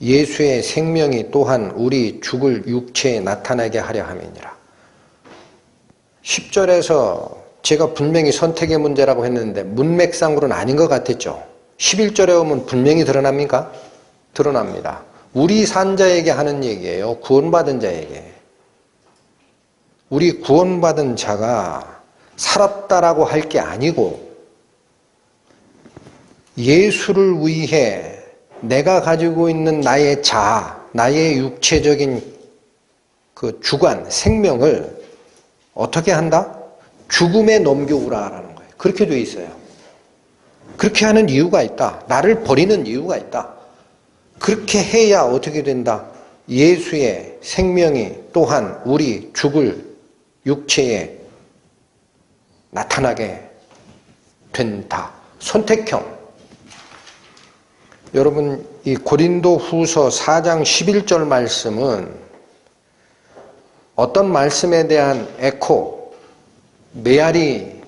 예수의 생명이 또한 우리 죽을 육체에 나타나게 하려 함이니라. 10절에서 제가 분명히 선택의 문제라고 했는데 문맥상으로는 아닌 것 같았죠. 11절에 오면 분명히 드러납니까? 드러납니다. 우리 산 자에게 하는 얘기예요. 구원받은 자에게. 우리 구원받은 자가 살았다라고 할 게 아니고 예수를 위해 내가 가지고 있는 나의 자아, 나의 육체적인 그 주관, 생명을 어떻게 한다? 죽음에 넘겨오라라는 거예요. 그렇게 돼 있어요. 그렇게 하는 이유가 있다. 나를 버리는 이유가 있다. 그렇게 해야 어떻게 된다? 예수의 생명이 또한 우리 죽을 육체에 나타나게 된다. 선택형. 여러분, 이 고린도 후서 4장 11절 말씀은 어떤 말씀에 대한 에코, 메아리이냐면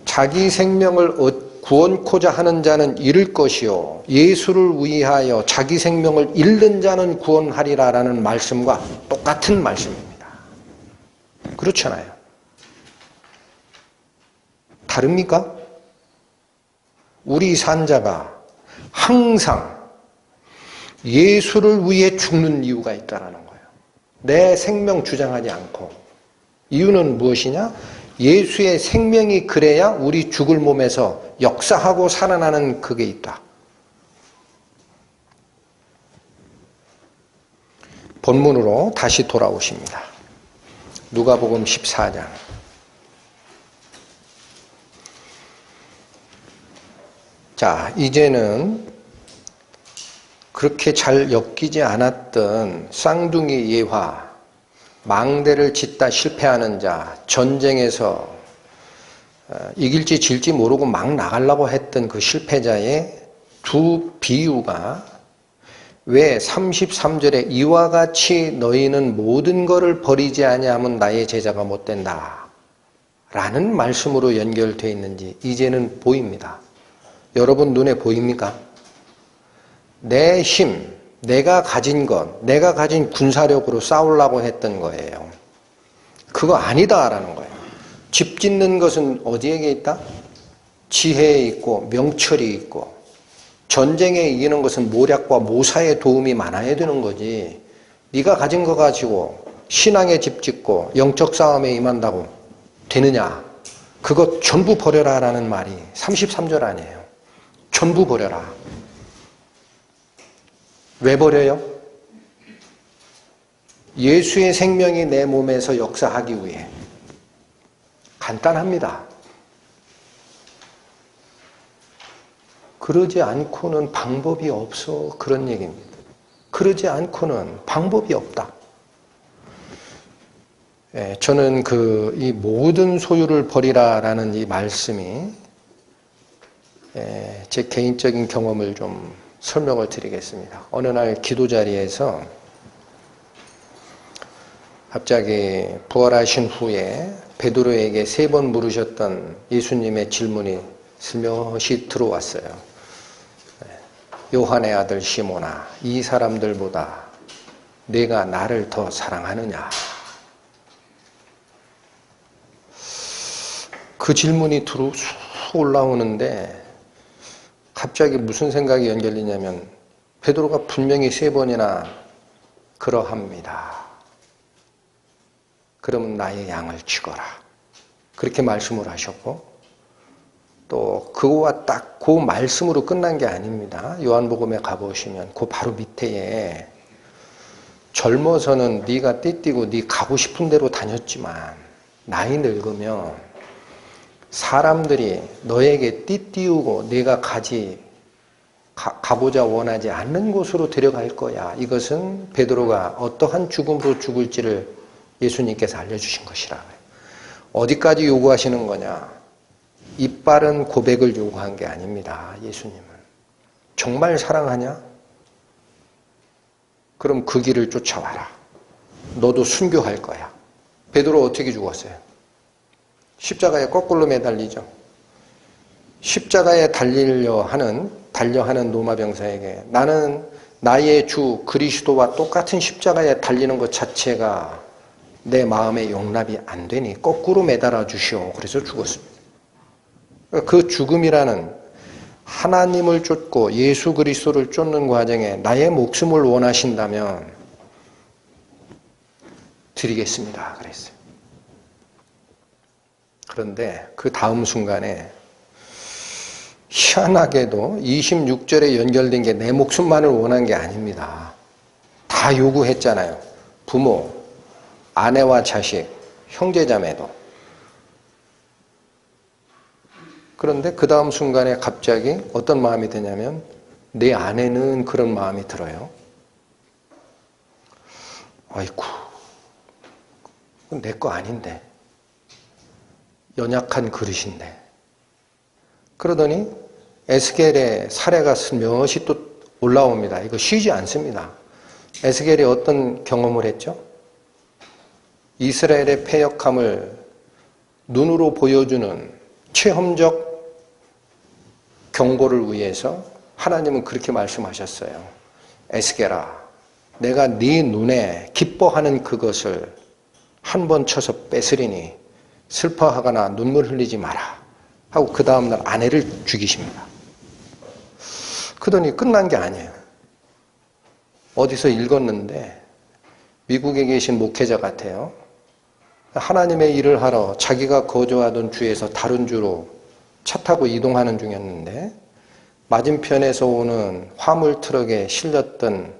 자기 생명을 구원코자 하는 자는 잃을 것이요 예수를 위하여 자기 생명을 잃는 자는 구원하리라라는 말씀과 똑같은 말씀입니다. 그렇잖아요. 다릅니까? 우리 산자가 항상 예수를 위해 죽는 이유가 있다는 거예요. 내 생명 주장하지 않고. 이유는 무엇이냐? 예수의 생명이 그래야 우리 죽을 몸에서 역사하고 살아나는 그게 있다. 본문으로 다시 돌아오십니다. 누가복음 14장. 자, 이제는 그렇게 잘 엮이지 않았던 쌍둥이 예화, 망대를 짓다 실패하는 자, 전쟁에서 이길지 질지 모르고 막 나가려고 했던 그 실패자의 두 비유가 왜 33절에 이와 같이 너희는 모든 것을 버리지 아니하면 나의 제자가 못된다 라는 말씀으로 연결되어 있는지 이제는 보입니다. 여러분 눈에 보입니까? 내 힘, 내가 가진 것, 내가 가진 군사력으로 싸우려고 했던 거예요. 그거 아니다라는 거예요. 집 짓는 것은 어디에 있다? 지혜에 있고 명철이 있고 전쟁에 이기는 것은 모략과 모사의 도움이 많아야 되는 거지. 네가 가진 거 가지고 신앙에 집 짓고 영적 싸움에 임한다고 되느냐? 그것 전부 버려라라는 말이 33절 아니에요. 전부 버려라. 왜 버려요? 예수의 생명이 내 몸에서 역사하기 위해. 간단합니다. 그러지 않고는 방법이 없어. 그런 얘기입니다. 그러지 않고는 방법이 없다. 저는 이 모든 소유를 버리라라는 이 말씀이 제 개인적인 경험을 좀 설명을 드리겠습니다. 어느 날 기도 자리에서 갑자기 부활하신 후에 베드로에게 3번 물으셨던 예수님의 질문이 슬며시 들어왔어요. 요한의 아들 시몬아, 이 사람들보다 내가 나를 더 사랑하느냐? 그 질문이 쑥 올라오는데 갑자기 무슨 생각이 연결되냐면 베드로가 분명히 3번이나 그러합니다. 그러면 나의 양을 치거라. 그렇게 말씀을 하셨고 또 그거와 딱 그 말씀으로 끝난 게 아닙니다. 요한복음에 가보시면 그 바로 밑에 젊어서는 네가 띠띠고 네 가고 싶은 대로 다녔지만 나이 늙으면 사람들이 너에게 띠띠우고 네가 가보자 원하지 않는 곳으로 데려갈 거야. 이것은 베드로가 어떠한 죽음으로 죽을지를 예수님께서 알려주신 것이라고요. 어디까지 요구하시는 거냐? 이빠른 고백을 요구한 게 아닙니다. 예수님은. 정말 사랑하냐? 그럼 그 길을 쫓아와라. 너도 순교할 거야. 베드로 어떻게 죽었어요? 십자가에 거꾸로 매달리죠. 십자가에 달려 하는 로마 병사에게 나는 나의 주 그리스도와 똑같은 십자가에 달리는 것 자체가 내 마음에 용납이 안 되니 거꾸로 매달아 주시오. 그래서 죽었습니다. 그 죽음이라는 하나님을 쫓고 예수 그리스도를 쫓는 과정에 나의 목숨을 원하신다면 드리겠습니다. 그랬어요. 그런데 그 다음 순간에 희한하게도 26절에 연결된 게 내 목숨만을 원한 게 아닙니다. 다 요구했잖아요. 부모, 아내와 자식, 형제자매도. 그런데 그 다음 순간에 갑자기 어떤 마음이 드냐면 내 아내는 그런 마음이 들어요. 아이고, 내 거 아닌데. 연약한 그릇인데. 그러더니 에스겔의 사례가 스며시 또 올라옵니다. 이거 쉬지 않습니다. 에스겔이 어떤 경험을 했죠? 이스라엘의 패역함을 눈으로 보여주는 체험적 경고를 위해서 하나님은 그렇게 말씀하셨어요. 에스겔아, 내가 네 눈에 기뻐하는 그것을 한 번 쳐서 뺏으리니 슬퍼하거나 눈물 흘리지 마라 하고 그 다음날 아내를 죽이십니다. 그러더니 끝난 게 아니에요. 어디서 읽었는데 미국에 계신 목회자 같아요. 하나님의 일을 하러 자기가 거주하던 주에서 다른 주로 차 타고 이동하는 중이었는데 맞은편에서 오는 화물 트럭에 실렸던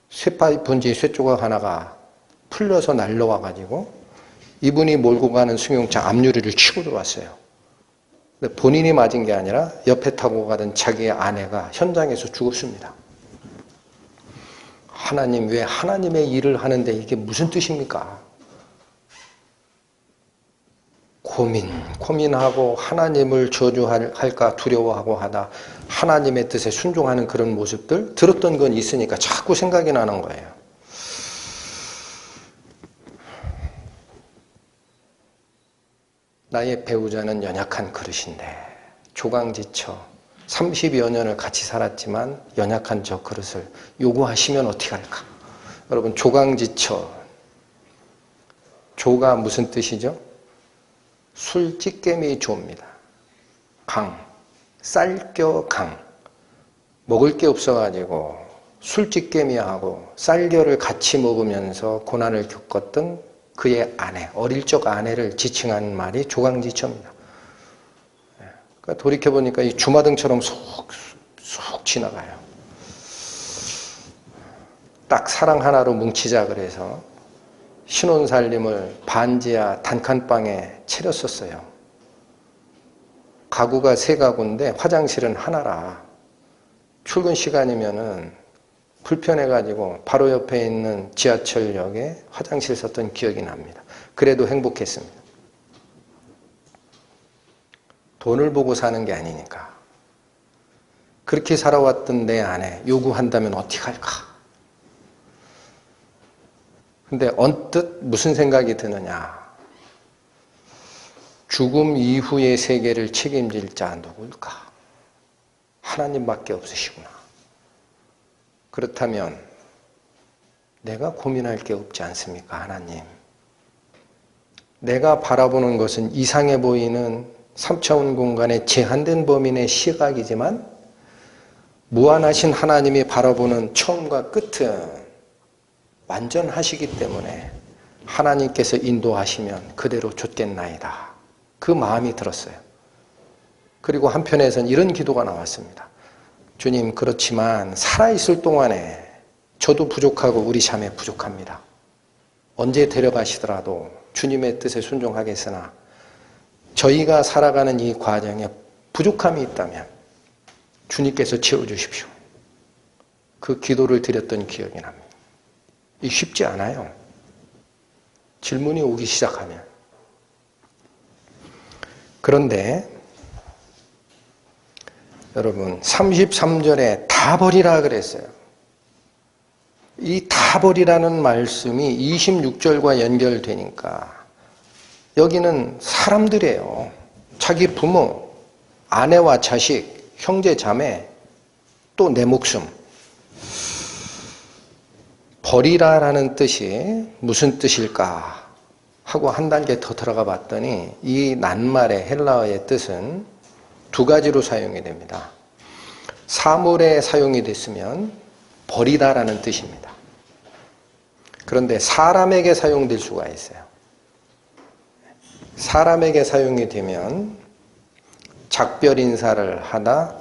쇠파이프인지 쇠조각 하나가 풀려서 날라와가지고 이분이 몰고 가는 승용차 앞유리를 치고 들어왔어요. 근데 본인이 맞은 게 아니라 옆에 타고 가던 자기의 아내가 현장에서 죽었습니다. 하나님, 왜 하나님의 일을 하는데 이게 무슨 뜻입니까? 고민하고 하나님을 저주할까 두려워하고 하다 하나님의 뜻에 순종하는 그런 모습들 들었던 건 있으니까 자꾸 생각이 나는 거예요. 나의 배우자는 연약한 그릇인데 조강지처 30여 년을 같이 살았지만 연약한 저 그릇을 요구하시면 어떻게 할까? 여러분, 조강지처, 조가 무슨 뜻이죠? 술찌개미 조입니다. 강, 쌀겨 강. 먹을 게 없어가지고 술찌개미하고 쌀겨를 같이 먹으면서 고난을 겪었던 그의 아내, 어릴 적 아내를 지칭한 말이 조강지처입니다. 그러니까 돌이켜보니까 이 주마등처럼 쏙 지나가요. 딱 사랑 하나로 뭉치자 그래서 신혼살림을 반지하 단칸방에 차렸었어요. 가구가 3가구인데 화장실은 하나라. 출근 시간이면은 불편해가지고 바로 옆에 있는 지하철역에 화장실 썼던 기억이 납니다. 그래도 행복했습니다. 돈을 보고 사는 게 아니니까. 그렇게 살아왔던 내 아내 요구한다면 어떻게 할까? 근데 언뜻 무슨 생각이 드느냐? 죽음 이후의 세계를 책임질 자 누굴까? 하나님밖에 없으시구나. 그렇다면 내가 고민할 게 없지 않습니까, 하나님? 내가 바라보는 것은 이상해 보이는 3차원 공간의 제한된 범인의 시각이지만 무한하신 하나님이 바라보는 처음과 끝은 완전하시기 때문에 하나님께서 인도하시면 그대로 좇겠나이다. 그 마음이 들었어요. 그리고 한편에서는 이런 기도가 나왔습니다. 주님, 그렇지만 살아있을 동안에 저도 부족하고 우리 자매 부족합니다. 언제 데려가시더라도 주님의 뜻에 순종하겠으나 저희가 살아가는 이 과정에 부족함이 있다면 주님께서 채워주십시오. 그 기도를 드렸던 기억이 납니다. 이 쉽지 않아요. 질문이 오기 시작하면. 그런데 여러분 33절에 다 버리라 그랬어요. 이 다 버리라는 말씀이 26절과 연결되니까 여기는 사람들이에요. 자기 부모, 아내와 자식, 형제, 자매, 또 내 목숨. 버리라라는 뜻이 무슨 뜻일까 하고 한 단계 더 들어가 봤더니 이 낱말의 헬라어의 뜻은 두 가지로 사용이 됩니다. 사물에 사용이 됐으면 버리다라는 뜻입니다. 그런데 사람에게 사용될 수가 있어요. 사람에게 사용이 되면 작별 인사를 하다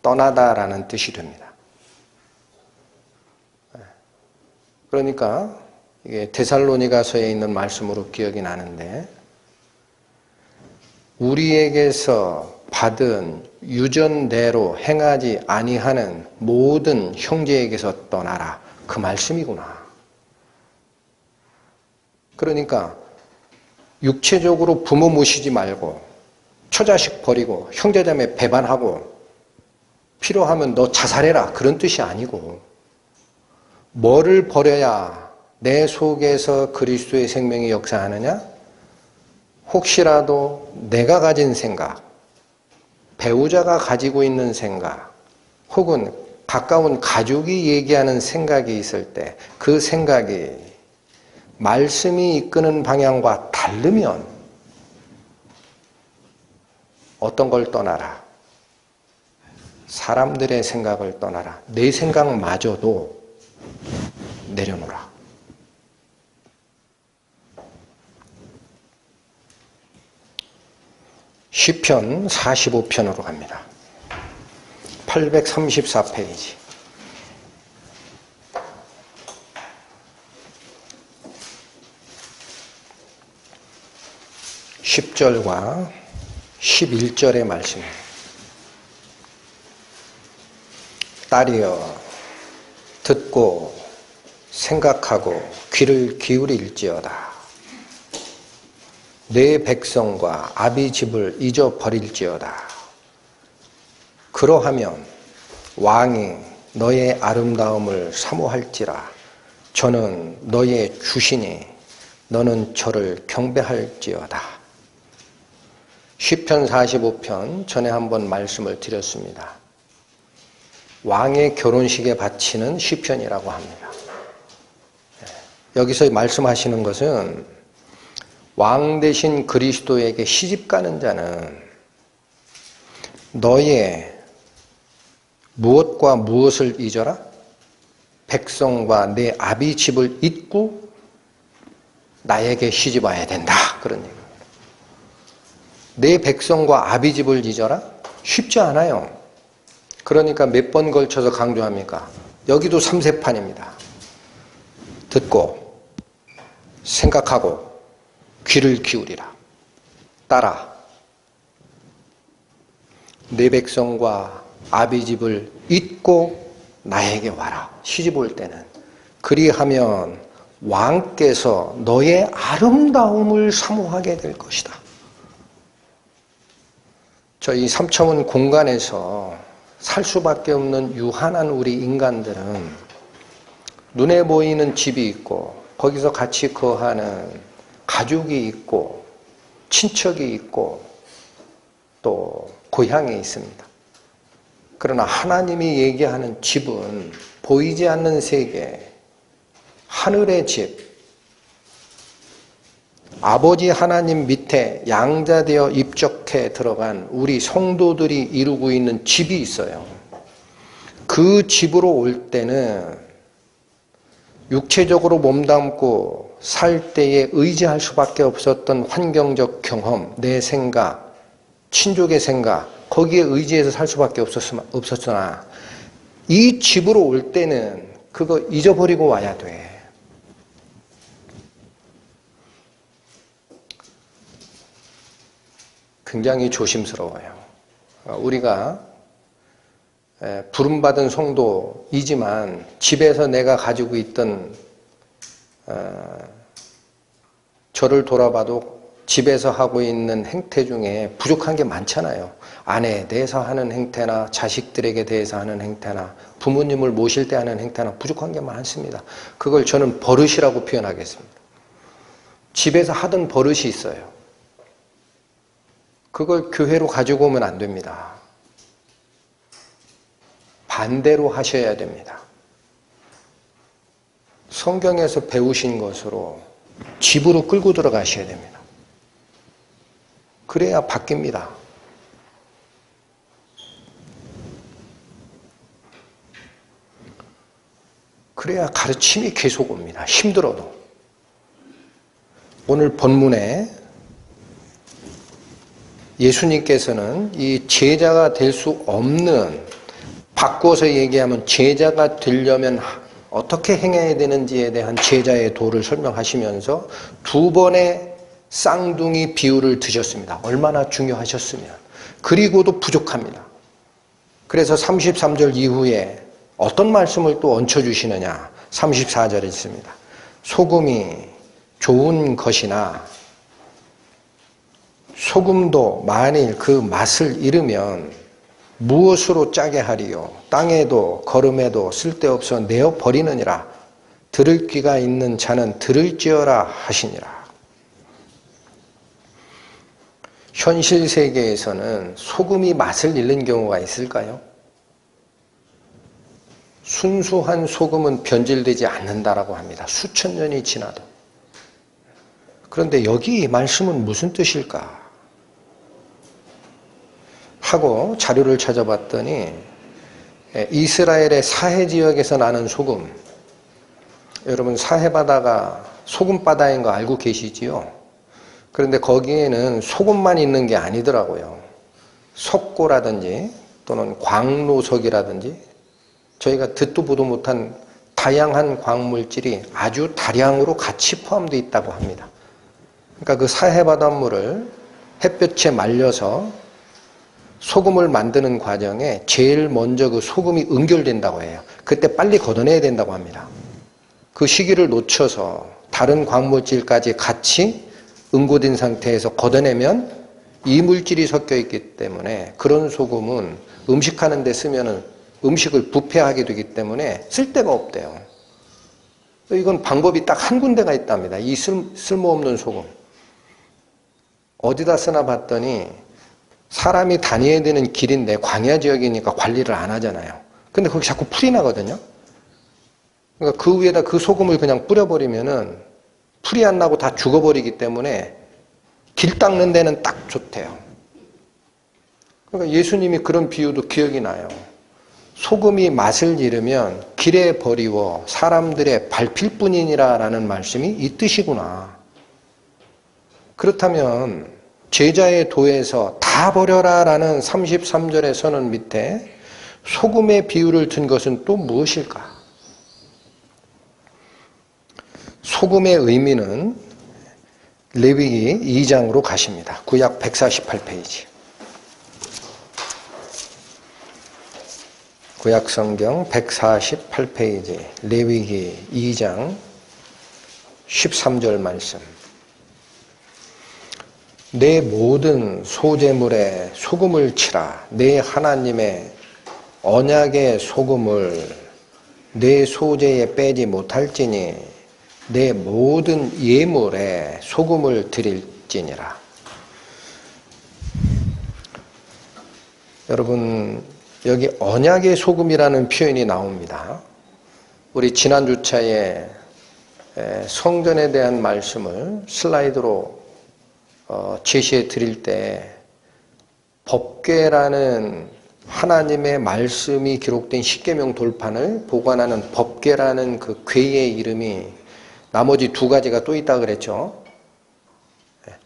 떠나다라는 뜻이 됩니다. 그러니까 이게 데살로니가서에 있는 말씀으로 기억이 나는데 우리에게서 받은 유전대로 행하지 아니하는 모든 형제에게서 떠나라. 그 말씀이구나. 그러니까 육체적으로 부모 모시지 말고 처자식 버리고 형제자매 배반하고 필요하면 너 자살해라. 그런 뜻이 아니고 뭐를 버려야 내 속에서 그리스도의 생명이 역사하느냐? 혹시라도 내가 가진 생각, 배우자가 가지고 있는 생각, 혹은 가까운 가족이 얘기하는 생각이 있을 때 그 생각이 말씀이 이끄는 방향과 다르면 어떤 걸 떠나라? 사람들의 생각을 떠나라. 내 생각마저도 내려놓으라. 시편 45편으로 갑니다. 834페이지. 10절과 11절의 말씀입니다. 딸이여 듣고 생각하고 귀를 기울일지어다. 내 백성과 아비집을 잊어버릴지어다. 그러하면 왕이 너의 아름다움을 사모할지라. 저는 너의 주시니 너는 저를 경배할지어다. 시편 45편 전에 한번 말씀을 드렸습니다. 왕의 결혼식에 바치는 시편이라고 합니다. 여기서 말씀하시는 것은 왕 대신 그리스도에게 시집가는 자는 너의 무엇과 무엇을 잊어라? 백성과 내 아비 집을 잊고 나에게 시집와야 된다. 그런 얘기입니다. 내 백성과 아비 집을 잊어라? 쉽지 않아요. 그러니까 몇 번 걸쳐서 강조합니까? 여기도 3세판입니다. 듣고 생각하고 귀를 기울이라. 따라 내 백성과 아비 집을 잊고 나에게 와라. 시집 올 때는. 그리하면 왕께서 너의 아름다움을 사모하게 될 것이다. 저희 삼차원 공간에서 살 수밖에 없는 유한한 우리 인간들은 눈에 보이는 집이 있고 거기서 같이 거하는 가족이 있고 친척이 있고 또 고향이 있습니다. 그러나 하나님이 얘기하는 집은 보이지 않는 세계, 하늘의 집, 아버지 하나님 밑에 양자되어 입적해 들어간 우리 성도들이 이루고 있는 집이 있어요. 그 집으로 올 때는 육체적으로 몸담고 살 때에 의지할 수밖에 없었던 환경적 경험, 내 생각, 친족의 생각, 거기에 의지해서 살 수밖에 없었으나 이 집으로 올 때는 그거 잊어버리고 와야 돼. 굉장히 조심스러워요. 우리가 부름받은 성도이지만 집에서 내가 가지고 있던 저를 돌아봐도 집에서 하고 있는 행태 중에 부족한 게 많잖아요. 아내에 대해서 하는 행태나 자식들에게 대해서 하는 행태나 부모님을 모실 때 하는 행태나 부족한 게 많습니다. 그걸 저는 버릇이라고 표현하겠습니다. 집에서 하던 버릇이 있어요. 그걸 교회로 가지고 오면 안 됩니다. 반대로 하셔야 됩니다. 성경에서 배우신 것으로 집으로 끌고 들어가셔야 됩니다. 그래야 바뀝니다. 그래야 가르침이 계속 옵니다. 힘들어도. 오늘 본문에 예수님께서는 이 제자가 될 수 없는, 바꿔서 얘기하면 제자가 되려면 어떻게 행해야 되는지에 대한 제자의 도를 설명하시면서 두 번의 쌍둥이 비유를 드셨습니다. 얼마나 중요하셨으면. 그리고도 부족합니다. 그래서 33절 이후에 어떤 말씀을 또 얹혀주시느냐. 34절에 있습니다. 소금이 좋은 것이나 소금도 만일 그 맛을 잃으면 무엇으로 짜게 하리요? 땅에도 거름에도 쓸데없어 내어 버리느니라. 들을 귀가 있는 자는 들을지어라 하시니라. 현실 세계에서는 소금이 맛을 잃는 경우가 있을까요? 순수한 소금은 변질되지 않는다라고 합니다. 수천 년이 지나도. 그런데 여기 이 말씀은 무슨 뜻일까? 하고 자료를 찾아봤더니 이스라엘의 사해 지역에서 나는 소금, 여러분 사해바다가 소금바다인 거 알고 계시지요? 그런데 거기에는 소금만 있는 게 아니더라고요. 석고라든지 또는 광로석이라든지 저희가 듣도 보도 못한 다양한 광물질이 아주 다량으로 같이 포함되어 있다고 합니다. 그러니까 그 사해바닷물을 햇볕에 말려서 소금을 만드는 과정에 제일 먼저 그 소금이 응결된다고 해요. 그때 빨리 걷어내야 된다고 합니다. 그 시기를 놓쳐서 다른 광물질까지 같이 응고된 상태에서 걷어내면 이물질이 섞여 있기 때문에 그런 소금은 음식하는 데 쓰면은 음식을 부패하게 되기 때문에 쓸데가 없대요. 이건 방법이 딱 한 군데가 있답니다. 이 쓸모없는 소금. 어디다 쓰나 봤더니 사람이 다녀야 되는 길인데 광야 지역이니까 관리를 안 하잖아요. 근데 거기 자꾸 풀이 나거든요. 그러니까 그 위에다 그 소금을 그냥 뿌려버리면은 풀이 안 나고 다 죽어버리기 때문에 길 닦는 데는 딱 좋대요. 그러니까 예수님이 그런 비유도 기억이 나요. 소금이 맛을 잃으면 길에 버리워 사람들의 밟힐 뿐이니라 라는 말씀이 이 뜻이구나. 그렇다면 제자의 도에서 다 버려라 라는 33절의 선언 밑에 소금의 비유를 든 것은 또 무엇일까? 소금의 의미는 레위기 2장으로 가십니다. 구약 148페이지. 구약성경 148페이지 레위기 2장 13절 말씀. 내 모든 소재물에 소금을 치라. 내 하나님의 언약의 소금을 내 소재에 빼지 못할지니 내 모든 예물에 소금을 드릴지니라. 여러분 여기 언약의 소금이라는 표현이 나옵니다. 우리 지난 주차에 성전에 대한 말씀을 슬라이드로 제시해 드릴 때 법궤라는 하나님의 말씀이 기록된 십계명 돌판을 보관하는 법궤라는 그 궤의 이름이 나머지 두 가지가 또 있다 그랬죠.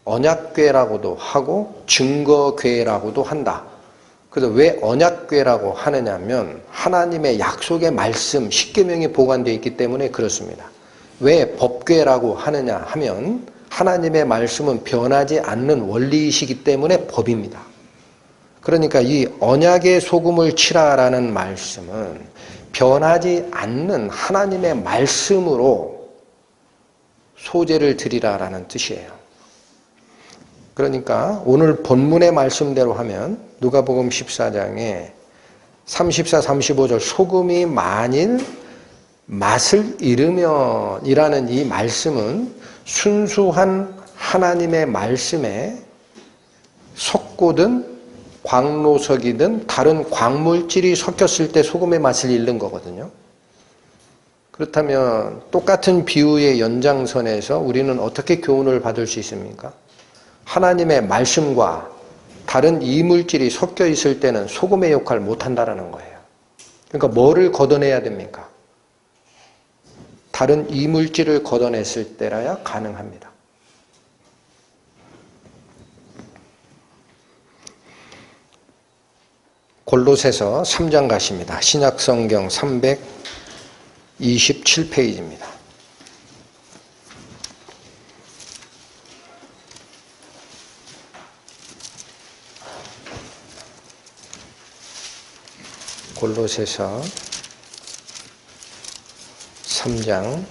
언약궤라고도 하고 증거궤라고도 한다. 그래서 왜 언약궤라고 하느냐면 하나님의 약속의 말씀 십계명이 보관되어 있기 때문에 그렇습니다. 왜 법궤라고 하느냐 하면 하나님의 말씀은 변하지 않는 원리이시기 때문에 법입니다. 그러니까 이 언약의 소금을 치라라는 말씀은 변하지 않는 하나님의 말씀으로 소재를 드리라라는 뜻이에요. 그러니까 오늘 본문의 말씀대로 하면 누가복음 14장에 34, 35절 소금이 만일 맛을 잃으면 이라는 이 말씀은 순수한 하나님의 말씀에 석고든 광로석이든 다른 광물질이 섞였을 때 소금의 맛을 잃는 거거든요. 그렇다면 똑같은 비유의 연장선에서 우리는 어떻게 교훈을 받을 수 있습니까? 하나님의 말씀과 다른 이물질이 섞여 있을 때는 소금의 역할을 못한다는 거예요. 그러니까 뭐를 걷어내야 됩니까? 다른 이물질을 걷어냈을 때라야 가능합니다. 골로새서 3장 가십니다. 신약성경 327페이지입니다. 골로새서 3장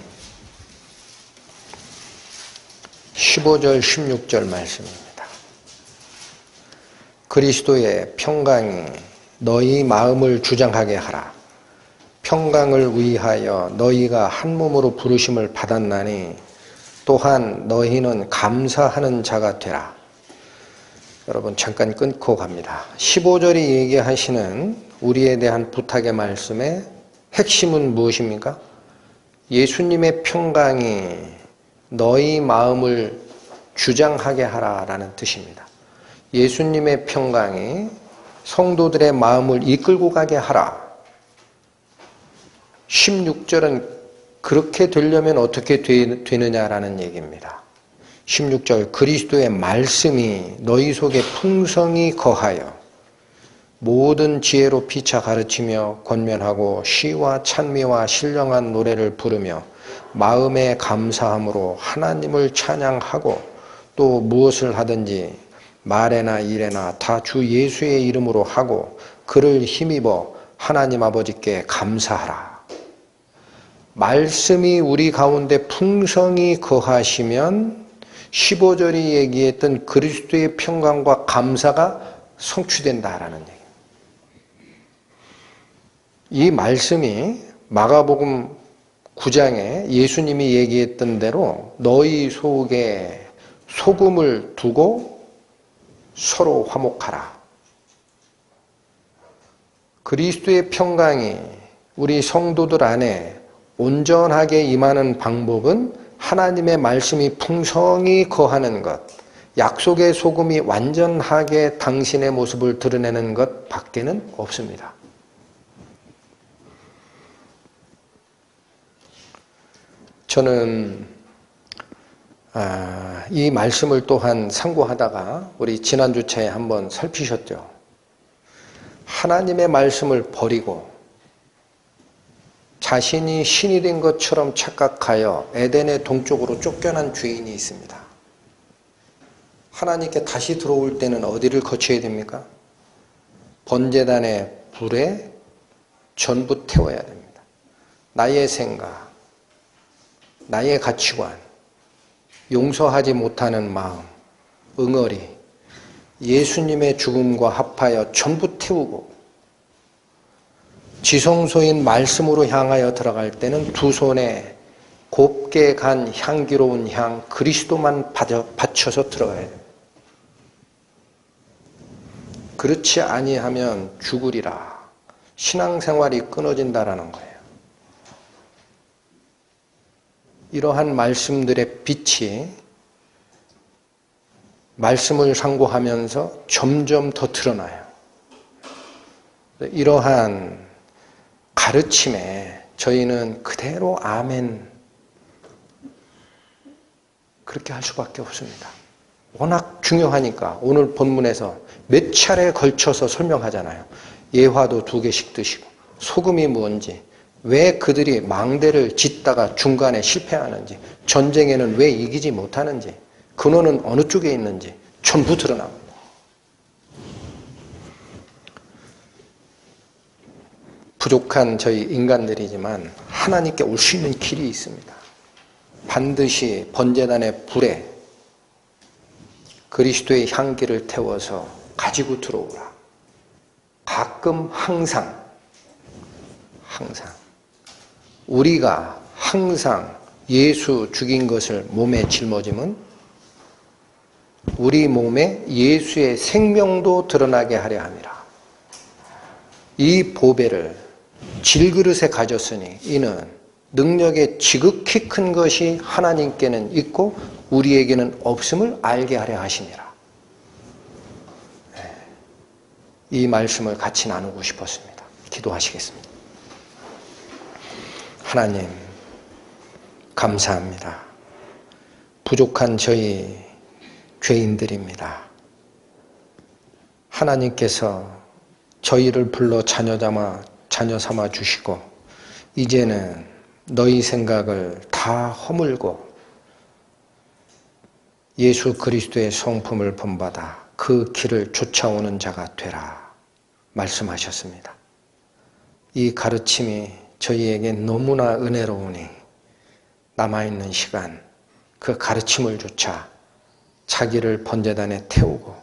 15절 16절 말씀입니다. 그리스도의 평강이 너희 마음을 주장하게 하라. 평강을 위하여 너희가 한 몸으로 부르심을 받았나니 또한 너희는 감사하는 자가 되라. 여러분 잠깐 끊고 갑니다. 15절이 얘기하시는 우리에 대한 부탁의 말씀의 핵심은 무엇입니까? 예수님의 평강이 너희 마음을 주장하게 하라라는 뜻입니다. 예수님의 평강이 성도들의 마음을 이끌고 가게 하라. 16절은 그렇게 되려면 어떻게 되느냐라는 얘기입니다. 16절 그리스도의 말씀이 너희 속에 풍성히 거하여 모든 지혜로 피차 가르치며 권면하고 시와 찬미와 신령한 노래를 부르며 마음에 감사함으로 하나님을 찬양하고 또 무엇을 하든지 말에나 일에나 다 주 예수의 이름으로 하고 그를 힘입어 하나님 아버지께 감사하라. 말씀이 우리 가운데 풍성히 거하시면 15절이 얘기했던 그리스도의 평강과 감사가 성취된다라는 얘기입니다. 이 말씀이 마가복음 9장에 예수님이 얘기했던 대로 너희 속에 소금을 두고 서로 화목하라. 그리스도의 평강이 우리 성도들 안에 온전하게 임하는 방법은 하나님의 말씀이 풍성히 거하는 것, 약속의 소금이 완전하게 당신의 모습을 드러내는 것 밖에는 없습니다. 저는 이 말씀을 또한 상고하다가 우리 지난주차에 한번 살피셨죠. 하나님의 말씀을 버리고 자신이 신이 된 것처럼 착각하여 에덴의 동쪽으로 쫓겨난 죄인이 있습니다. 하나님께 다시 들어올 때는 어디를 거쳐야 됩니까? 번제단의 불에 전부 태워야 됩니다. 나의 생각, 나의 가치관, 용서하지 못하는 마음, 응어리, 예수님의 죽음과 합하여 전부 태우고 지성소인 말씀으로 향하여 들어갈 때는 두 손에 곱게 간 향기로운 향 그리스도만 바쳐서 들어가야 됩니다. 그렇지 아니하면 죽으리라. 신앙생활이 끊어진다라는 거예요. 이러한 말씀들의 빛이 말씀을 상고하면서 점점 더 드러나요. 이러한 가르침에 저희는 그대로 아멘 그렇게 할 수밖에 없습니다. 워낙 중요하니까 오늘 본문에서 몇 차례 걸쳐서 설명하잖아요. 예화도 2개씩 드시고 소금이 뭔지, 왜 그들이 망대를 짓다가 중간에 실패하는지, 전쟁에는 왜 이기지 못하는지, 근원은 어느 쪽에 있는지 전부 드러납니다. 부족한 저희 인간들이지만 하나님께 올 수 있는 길이 있습니다. 반드시 번제단의 불에 그리스도의 향기를 태워서 가지고 들어오라. 가끔 항상 우리가 항상 예수 죽인 것을 몸에 짊어지면 우리 몸에 예수의 생명도 드러나게 하려 함이라. 이 보배를 질그릇에 가졌으니 이는 능력의 지극히 큰 것이 하나님께는 있고 우리에게는 없음을 알게 하려 하심이라. 이 말씀을 같이 나누고 싶었습니다. 기도하시겠습니다. 하나님, 감사합니다. 부족한 저희 죄인들입니다. 하나님께서 저희를 불러 자녀 삼아 주시고 이제는 너희 생각을 다 허물고 예수 그리스도의 성품을 본받아 그 길을 쫓아오는 자가 되라 말씀하셨습니다. 이 가르침이 저희에게 너무나 은혜로우니 남아있는 시간 그 가르침을 좇아 자기를 번제단에 태우고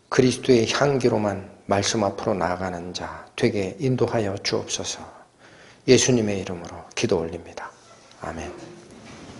그리스도의 향기로만 말씀 앞으로 나아가는 자 되게 인도하여 주옵소서. 예수님의 이름으로 기도 올립니다. 아멘.